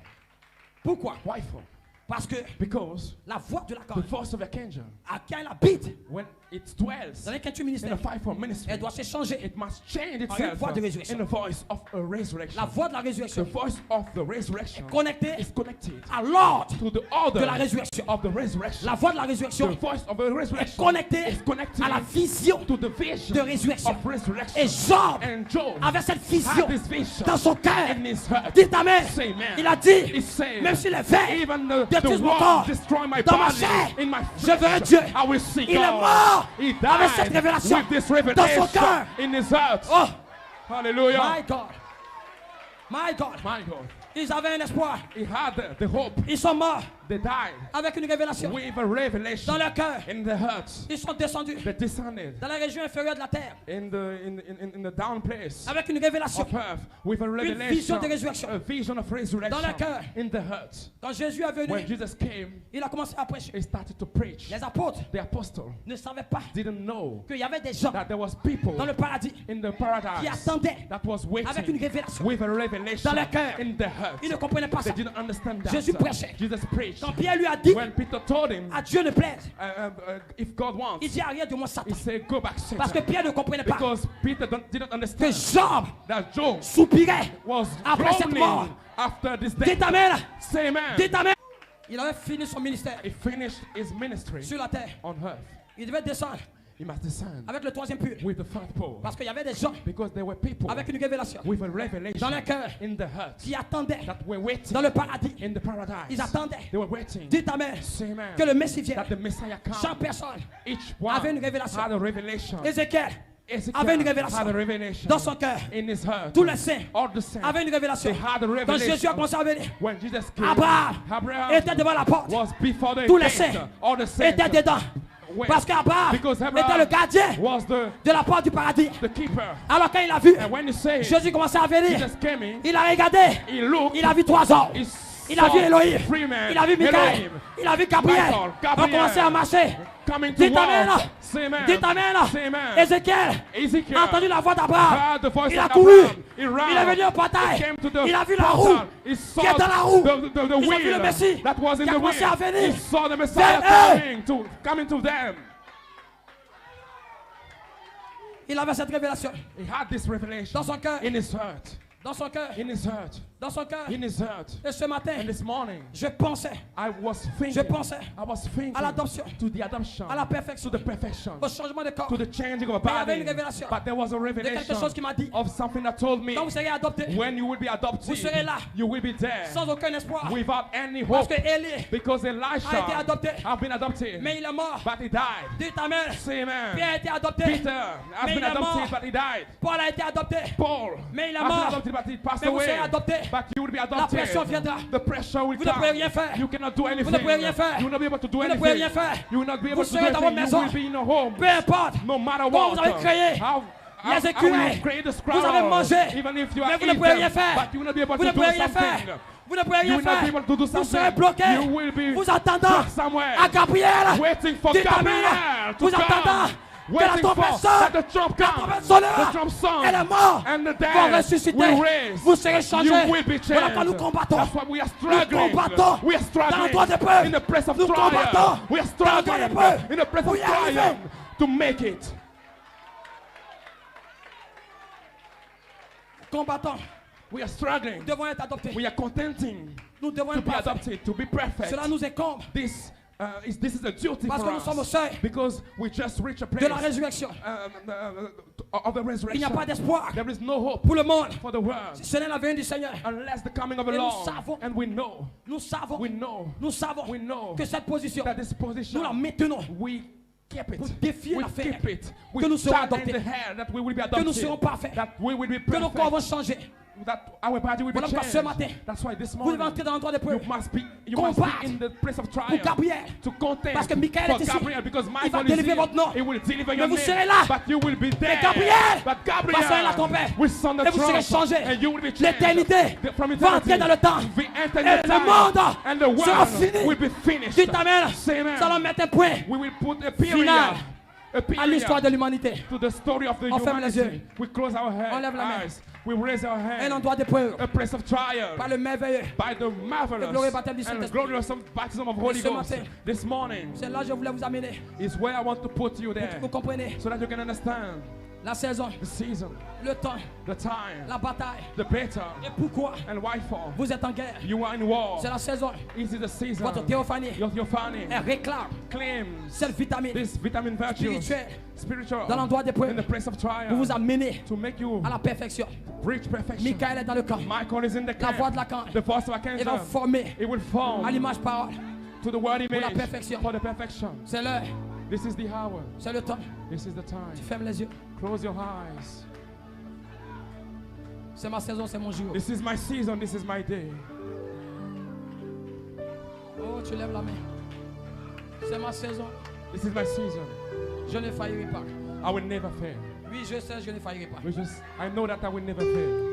Pourquoi? Why for? Parce que Because la voix de the l'archange, voice of archangel, à qui elle habite when it dwells dans l'écriture in ministère, the fivefold ministry, elle doit se changer. it must change En une itself voix de résurrection. in the voice of a resurrection. La voix de la The résurrection voice of the resurrection connectée is connected à l'ordre to the order de la résurrection. of the resurrection. La voix de la The résurrection voice of the est resurrection connectée is connected à la vision to the vision de résurrection. of resurrection. Et Job And Job avait cette vision had this vision dans son cœur. in his heart. Dites amen. Say amen. Il a dit, He said, même si les vers even the détruisent mon world corps, destroy my dans ma body, chair, in my je veux un flesh, Dieu. I will see Il est God. mort He avec cette died révélation with this dans son revelation cœur. in his heart. Oh, Hallelujah. my God. My God. My God. Ils avaient un espoir. He had the hope. Ils sont morts They died avec une révélation with a revelation dans leur cœur. in the heart. Ils sont descendus They descended dans la région inférieure de la terre in the down place avec une révélation. of earth with a revelation, vision de résurrection. a vision of resurrection Dans le cœur. in the heart. Quand Jésus est venu, When Jesus came, il a commencé à prêcher. he started to preach. Les apôtres The apostle ne savaient pas didn't know qu'il y avait des gens that there was people dans le paradis in the qui paradise attendaient that was avec une waiting révélation with a revelation dans le cœur. in the heart. Ils ne comprenaient pas They ça. didn't understand that. Jésus prêchait. Jesus preached. Quand Pierre lui a dit, When Peter told him, à Dieu ne plaise, if God wants, il dit arrière de moi he Satan. said, go back, Satan. Parce que Pierre ne comprenait pas Because Peter didn't que understand Job that Job soupirait was après cette mort. groaning after this death. Dites amen. Say amen. Dites amen. Il avait fini son ministère He finished his ministry sur la terre. on earth. Il devait descendre He must descend avec le troisième puits. with the third pole. Parce qu'il y avait des gens Because there were people avec une révélation with a revelation dans le cœur in the heart qui attendaient that were waiting dans le paradis. in the paradise. Ils attendaient. They were waiting. Dites amen. Say amen. Que le Messie vienne. That the Messiah come. Chaque personne Each one avait une révélation. had a revelation. Ézéchiel Ezekiel avait une had a révélation revelation dans son cœur. in his heart. Tous les saints All the saints avaient une révélation. they had a Quand revelation. Jésus a commencé à venir, When Jesus came, Abraham était devant la porte. was before the Tous les gate. saints All the saints étaient dedans. went. Parce qu'Abraham Because était Abraham le gardien was the de la porte du paradis. keeper. Alors quand il a vu And when he said Jésus commençait à venir, Jesus came in, il a regardé. he looked, Il a vu 3 hommes. he Il a vu saw Elohim. three men, Il a vu Michael. Elohim, Il a vu Gabriel. Michael, On Gabriel. commençait à marcher. coming to Dites amen. walk. Say amen. Dites amen. Say amen. Ézéchiel Ezekiel a entendu la voix d'Abraham. heard the voice Il a of couru. Abraham. He ran. Il est venu au He portail. came to the Il a vu la portal. roue He saw qui est dans la roue. the Ils ont vu wheel le Messie that was in qui a the commencé à wheel. venir He saw the Messiah vers eux. coming to them. Il avait cette révélation He had this revelation dans son cœur. in his heart. Dans son cœur. In his heart. Dans son cœur. In his heart. Et ce matin, And this morning, je pensais I was thinking. Je pensais à l'adoption, to the adoption. à la perfection, To the perfection. au changement de corps. To the changing of a Mais il y avait body. une révélation But there was a de quelque revelation chose qui m'a dit, of something that told me quand vous serez adopté, when you will be adopted, vous serez là, you will be there sans aucun espoir. without any Parce hope. que Élie Because a été Elisha adopté, have been adopted, mais il est mort. but he died. Dites amen. Say amen. Pierre a été adopté, Peter has mais been il est adopted, mort. but he died. Paul a été adopté, Paul mais il est has been mort. adopted, but he passed Mais vous away. serez adopté. But you will be La adopted. pression viendra. The pressure will Vous ne come. pouvez rien faire. You cannot do anything. Vous ne pouvez rien faire. You will not be able to do Vous ne anything. pouvez rien faire. You will not be able Vous to do serez dans votre anything. You maison. will be in your home. Peu importe. No matter Comment what. vous avez créé How les will écureuils. you create the Vous avez mangé. squirrel? Even if you Mais are vous ne pouvez rien eaten, faire. but you will not be able Vous to ne do pouvez rien something. faire. Vous ne pouvez You rien will not be faire. able to do Vous serez something. bloqué. You will be Vous attendant stuck somewhere. à Gabriel. Waiting for Dites Gabriel amen. to Vous come. attendant que la Waiting for trompette that sonne. the trump La comes. trompette sonnera. The trump sound. Elle est morte. And the Vous dead ressusciter. will raise. Vous serez changés. You will be Voilà quand nous changed. combattons. That's why we are Nous struggling. combattons We are dans l'endroit struggling d'épreuve. in the place of Nous trial. combattons We are dans l'endroit struggling d'épreuve. in the place Pour of y arriver. trial to make it. Combattons We are struggling. Nous devons être adoptés. We are contenting Nous devons to être be parfaits. adopted, to be perfect. Cela nous incombe. This is a duty Parce for que nous sommes au us. seuil Because we just reached a place de la résurrection. of the Il n'y a resurrection. pas d'espoir There is no hope pour le monde. for the world Ce n'est la venue du Seigneur. unless the coming of the Et nous Lord. savons. And we know Nous savons, we know que cette position, that this position, nous la maintenons. we keep it. Pour défier We l'affaire. keep it. Que We nous serons stand in adoptés. the hair that we will be Que nous adopted. serons parfaits. That we will be Que nos corps vont perfect. changer. That our body will be Voilà pourquoi ce changed. matin, That's why this vous morning devez entrer dans l'endroit d'épreuve. you must be Combattre in the place of trial pour Gabriel. to contend Parce que Michael for est ici. Gabriel, because Il va Michael is délivrer here. votre nom. He will deliver Mais your vous name. serez là. But you will be there. Gabriel But va sonner la trompette. will sound the Et vous serez trumpet. changés. And you will be changed. L'éternité From va entrer dans le temps. We enter Et the le time. monde And the sera world fini. will be finished. Dites amen. Say amen. Nous allons mettre un point We will put a period. final A à l'histoire de period l'humanité. to the story of the On ferme les yeux. humanity. We close our On lève la main. eyes. We raise our Un hands. endroit d'épreuve. A place of trial. Par le merveilleux. By the marvelous glorieux baptême du and Saint-Esprit. glorious baptism of Holy ce Ghost. matin, This morning C'est là que je voulais vous amener. is where I want to put you there, Vous comprenez? so that you can understand La saison, the season, le temps, the time, la bataille. the battle, Et pourquoi and why for. vous êtes en guerre? You are in war. C'est la saison. This is the season. Votre théophanie, Your family elle réclame claims cette vitamine this vitamin virtue, spirituelle spiritual, dans l'endroit in d'épreuve the place of trial, pour vous amener to make you à la perfection. reach perfection. Michael est dans le camp. Michael is in the La voix camp. de l'archange. The voice of Il va Archangel. former It will à form l'image parole. to the word la image perfection. for the perfection. C'est l'heure, This is the hour. c'est le temps. This is the time. Ferme les yeux. Close your eyes. C'est ma saison, c'est mon jour. This is my season. This is my day. Oh, tu lèves la main. C'est ma saison. This is my season. Je ne faillirai pas. I will never fail. Oui, je sais, je ne faillirai pas. I know that I will never fail.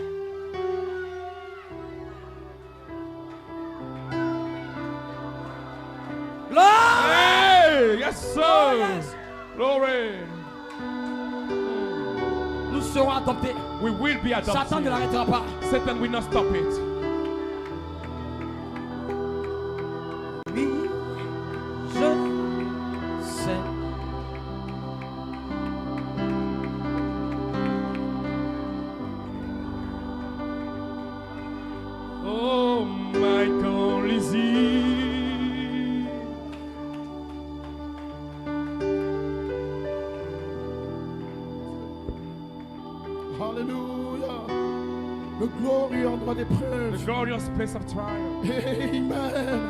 Gloire! Hey, yes, sir. Oh, yes. Glory. Nous serons adoptés. We will be Satan ne adopted. l'arrêtera pas. Satan will not stop it. Oui, je sais. Oh, Michael is here. Alléluia. Le glorieux endroit The d'épreuve. glorious place of trial. Amen.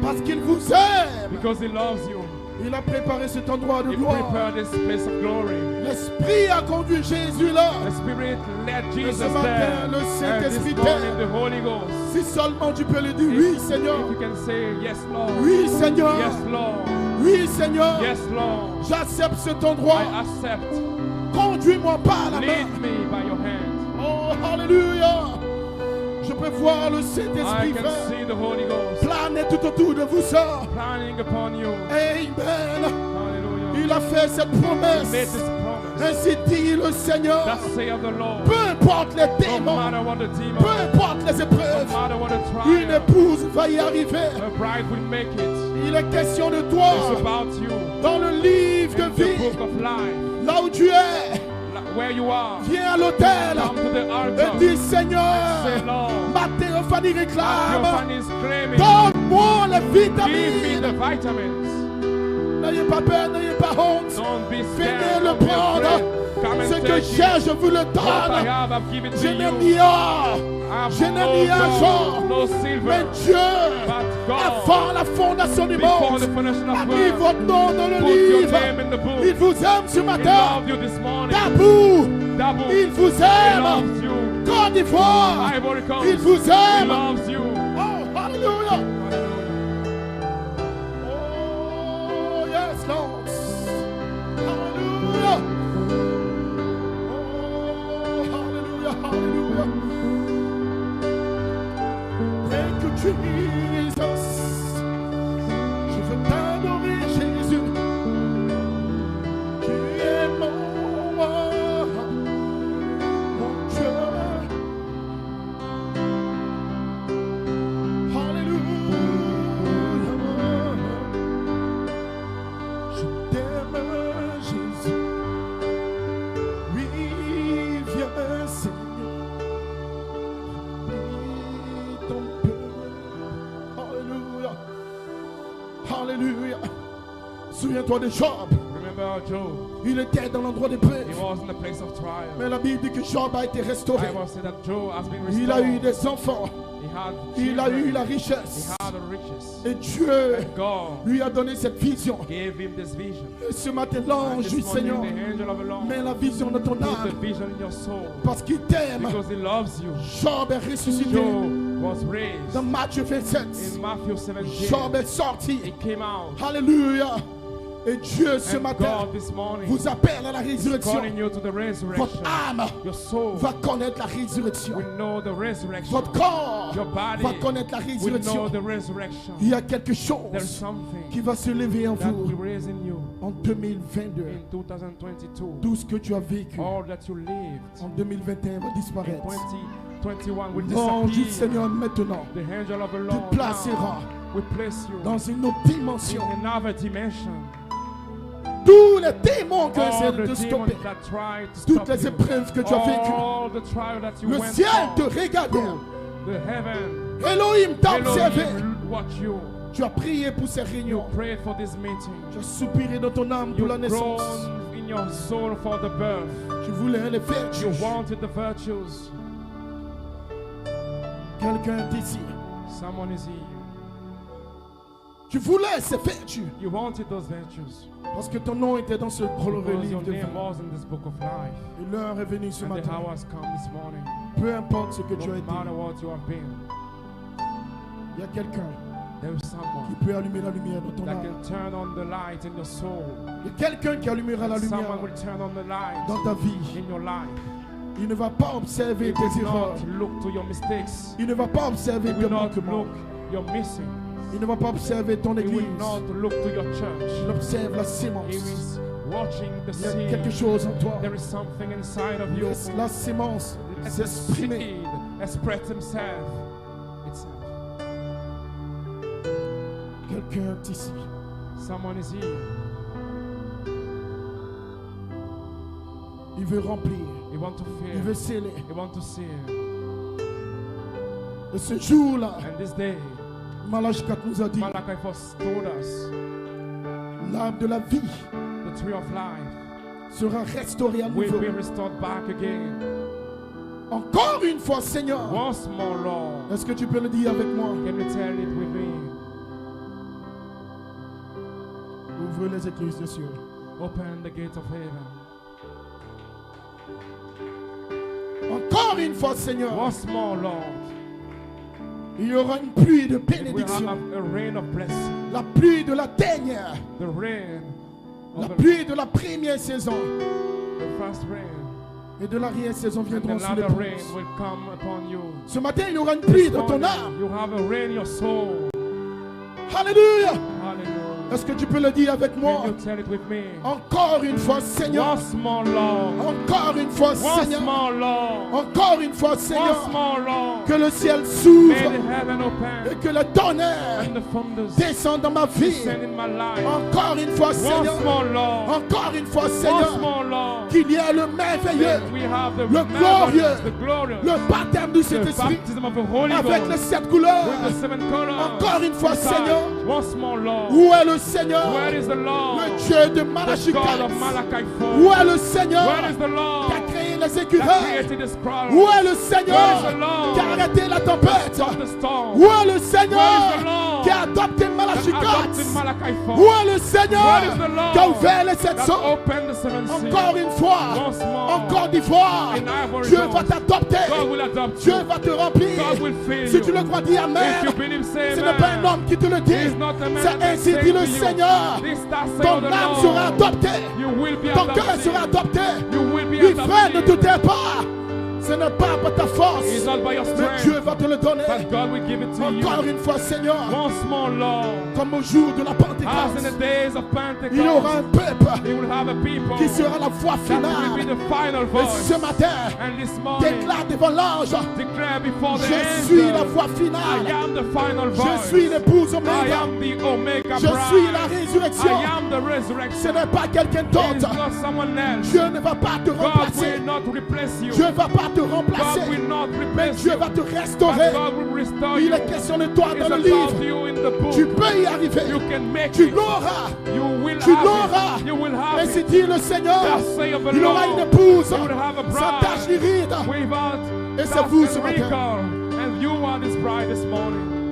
Parce qu'il vous aime. Because he loves you. Il a préparé cet endroit de He gloire. prepared this place of glory. L'Esprit a conduit Jésus là. The Spirit led Et Jesus ce matin, there. le And this Saint-Esprit morning, t'aime. the Holy Ghost. Si seulement tu peux le dire, oui Seigneur. If you can say, yes, Lord. Oui Seigneur. Yes, Lord. Oui Seigneur. Yes, Lord. J'accepte cet I endroit. accept. Conduis-moi par la main. Lead me by your hand. Oh, Alléluia. Je peux voir le I Saint-Esprit can faire see the Holy Ghost planer tout autour de vous ça. planning upon you. Amen. Hallelujah. Il a fait cette He promesse. made this promise. Ainsi dit le Seigneur. That saith the Lord. Peu importe les No démons, matter what the demon, peu importe les no épreuves, matter what the une trial, épouse va y arriver. a bride will make it. Il est question de It's toi about you. dans le livre de The vie, book of life, là où tu es. where you are. Viens à l'autel Come to the et altar. dis Seigneur, Say, Lord, ma théophanie your réclame. fan is screaming. Donne-moi les Give me vitamines. the vitamins. N'ayez pas peur, n'ayez pas honte. Don't be Venez scared. le Don't be prendre. afraid. Come Ce and que take j'ai, it. je vous le What I donne. have, I've given Je to n'ai you. ni or, I je have n'ai ni no argent, gold, no mais silver. Dieu, But God, avant la fondation du before monde, the foundation a of mis world, votre nom dans le put your livre. name in the book. Il vous aime ce He matin. loved you this morning. Tabou, Dabu, il vous He aime. loves you. Côte d'Ivoire, Ivory Coast, il vous He aime. loves you. Oh, hallelujah. Hallelujah. Oh, yes, Lord. Hallelujah. Oh, hallelujah, hallelujah. Thank you, Jesus. Je veux t'adorer, Jésus. Tu es mon roi, mon Dieu. Hallelujah. Rappelle-toi de Job. Remember Job. Il était dans l'endroit d'épreuve. He was in the place of trial. Mais la Bible dit que Job a été restauré. The Bible said that Job has been restored. Il a eu des enfants. Il a eu la richesse. He had the riches. Et Dieu And God lui a donné cette vision. gave him this vision. Et ce matin, And l'ange this du morning, Seigneur the angel of the Lord met la vision de ton put the âme vision in your soul parce qu'il t'aime. because he loves you. Job est ressuscité. Job was raised Dans Matthieu 27, in Matthew 17. Job est sorti. He came out. Alléluia. Et Dieu ce And matin God this morning vous appelle à la résurrection. calling you to the resurrection. Votre âme Your soul va connaître la résurrection. will know the resurrection. Votre corps Your body va connaître la will know résurrection. the resurrection. Il y a quelque There's chose something qui va se lever en that will vous raise in you en 2022. in 2022. Tout ce que tu as vécu All that you lived en 2021 va in disparaître. 2021 will L'ange du disappear. Seigneur maintenant The angel of the te Lord placera now will place you dans une autre dimension. in another dimension. Tous les démons qui All essaient de the te demons stopper, that try to toutes stop les you, épreuves que tu as vécues, all the trial that you le went ciel te through, regardait. the heaven, Elohim t'a observé. Elohim watch you. Tu as prié pour ces You réunions. prayed for this meeting. Tu as soupiré dans ton âme You pour la naissance. groaned in your soul for the birth. Tu voulais les You vertus. wanted the virtues. Quelqu'un d'ici. Someone is here. Tu voulais ces vertus You wanted those virtues parce que ton nom était dans ce drôle because livre your de vie. name was in this book of life. Et l'heure est venue ce And the matin. hour has come this morning. Peu importe ce que tu No as été, matter what you have been, il y a quelqu'un there is qui someone peut allumer la lumière dans ton that âme. can turn on the light in your soul. Il y a quelqu'un qui allumera la lumière Someone will turn on the light dans ta vie. in your life. Il ne va pas observer He will tes erreurs. not look to your mistakes. Il ne va pas observer He tes will not manquements. look your missing. Il ne va pas observer ton He will église. not look to your church. Il observe la He sémence. is watching the Il y a quelque seed. chose en toi. There is something inside of you. Laisse la sémence Let the s'exprimer. seed express himself. Itself. Quelqu'un est ici. Someone is here. Il veut remplir. You want to Il veut feel. sceller. You want to see. Et ce jour-là, And this day, Malachi 4 nous a dit, Malachi first told us l'arbre de la vie the tree of life sera restauré à will nouveau. be restored back again. Encore une fois, Seigneur. Once more, Lord. Est-ce que tu peux le dire avec moi? Can you tell it with me? Ouvre les églises des cieux. Open the gate of heaven. Encore une fois, Seigneur. Once more, Lord. Il y aura une pluie de We will bénédiction. have a rain of blessing. La pluie de la dernière. The rain La of the pluie de la première saison. first rain. Et de l'arrière-saison And viendront sur another rain l'épouse. will come upon you. Ce matin, il y aura une pluie This dans ton morning, âme. you have a rain in your soul. Alléluia. Hallelujah. Est-ce que tu peux le dire avec moi? Can you tell it with me? Encore une fois, Seigneur. Once more, Lord. Encore une fois, Once Seigneur. more, Lord. Encore une fois, Once Seigneur. more, Lord. Que le ciel May s'ouvre the heaven et open que le tonnerre and the thunders descende dans ma vie. descend in my life. Encore une fois, Once Seigneur. more, Lord. Encore une fois, Once Seigneur. more, Lord. Qu'il y ait le merveilleux, We have the le marvelous, glorieux, the glorious, le baptême du the Saint-Esprit baptism of the Holy avec les Ghost 7 couleurs. with the seven colors. Encore une fois, inside. Seigneur. Once more, Lord. Où est le Seigneur? Where is the Lord? Le Dieu de The Malachi God 4. of Malachi 4. Où est le Seigneur Where is the qui a Lord créé les that écureuils? created this crowd? Où est le Where is Seigneur the Lord qui a arrêté la tempête? Stop the storm. Où est le Where is the Seigneur Lord qui a adopté Malachi that 4? adopted Malachi 4? Où est le Seigneur Where is the Lord qui a ouvert les 7 that sceaux? opened the seven seals? Encore une fois, Once more. encore une fois, In Ivory Dieu Coast. va t'adopter. God will adopt Dieu you. va te remplir. God will fill Si you. tu le crois, dis If Amen. you believe, say Ce n'est pas un amen. homme qui te le dit. It's not a man C'est that ainsi says dit to le you. Seigneur. This thou saith Ton the âme Lord. sera adoptée. You will be Ton cœur adopted. sera adopté. You will be Oui, frère, ne adopted. doutez pas. Ce n'est pas par ta force, It's not by your mais strength, Dieu va te le donner. but God will give it to Encore you. une fois, Seigneur, Once more, Lord. comme au jour de la As in Pentecôte, the days of il y aura Pentecost, un peuple He will have a people qui sera la voix that will be finale. the final Et voice. ce matin, And this morning, déclare devant l'ange, declare before the je suis la angel, voix I finale. am the final Je voice. suis l'épouse I Oméga. am the Omega Je suis la bride. résurrection. I am the Ce resurrection. n'est pas quelqu'un It is d'autre. not someone else. Dieu ne va pas te God remplacer. will not replace you. Dieu ne va pas te te God remplacer, will not mais replace Dieu you. va te restaurer. But God will restore Il you. est question de toi It's dans le about livre. you in the book. Tu peux y arriver. You can make Tu it. l'auras. You will Tu have l'auras. it. You will have Ainsi it. dit le Seigneur. Thus saith the Il aura Lord. une épouse You will have a sans tache ni bride ride. without Et c'est dust vous and ce matin. wrinkle. And you are this bride this morning.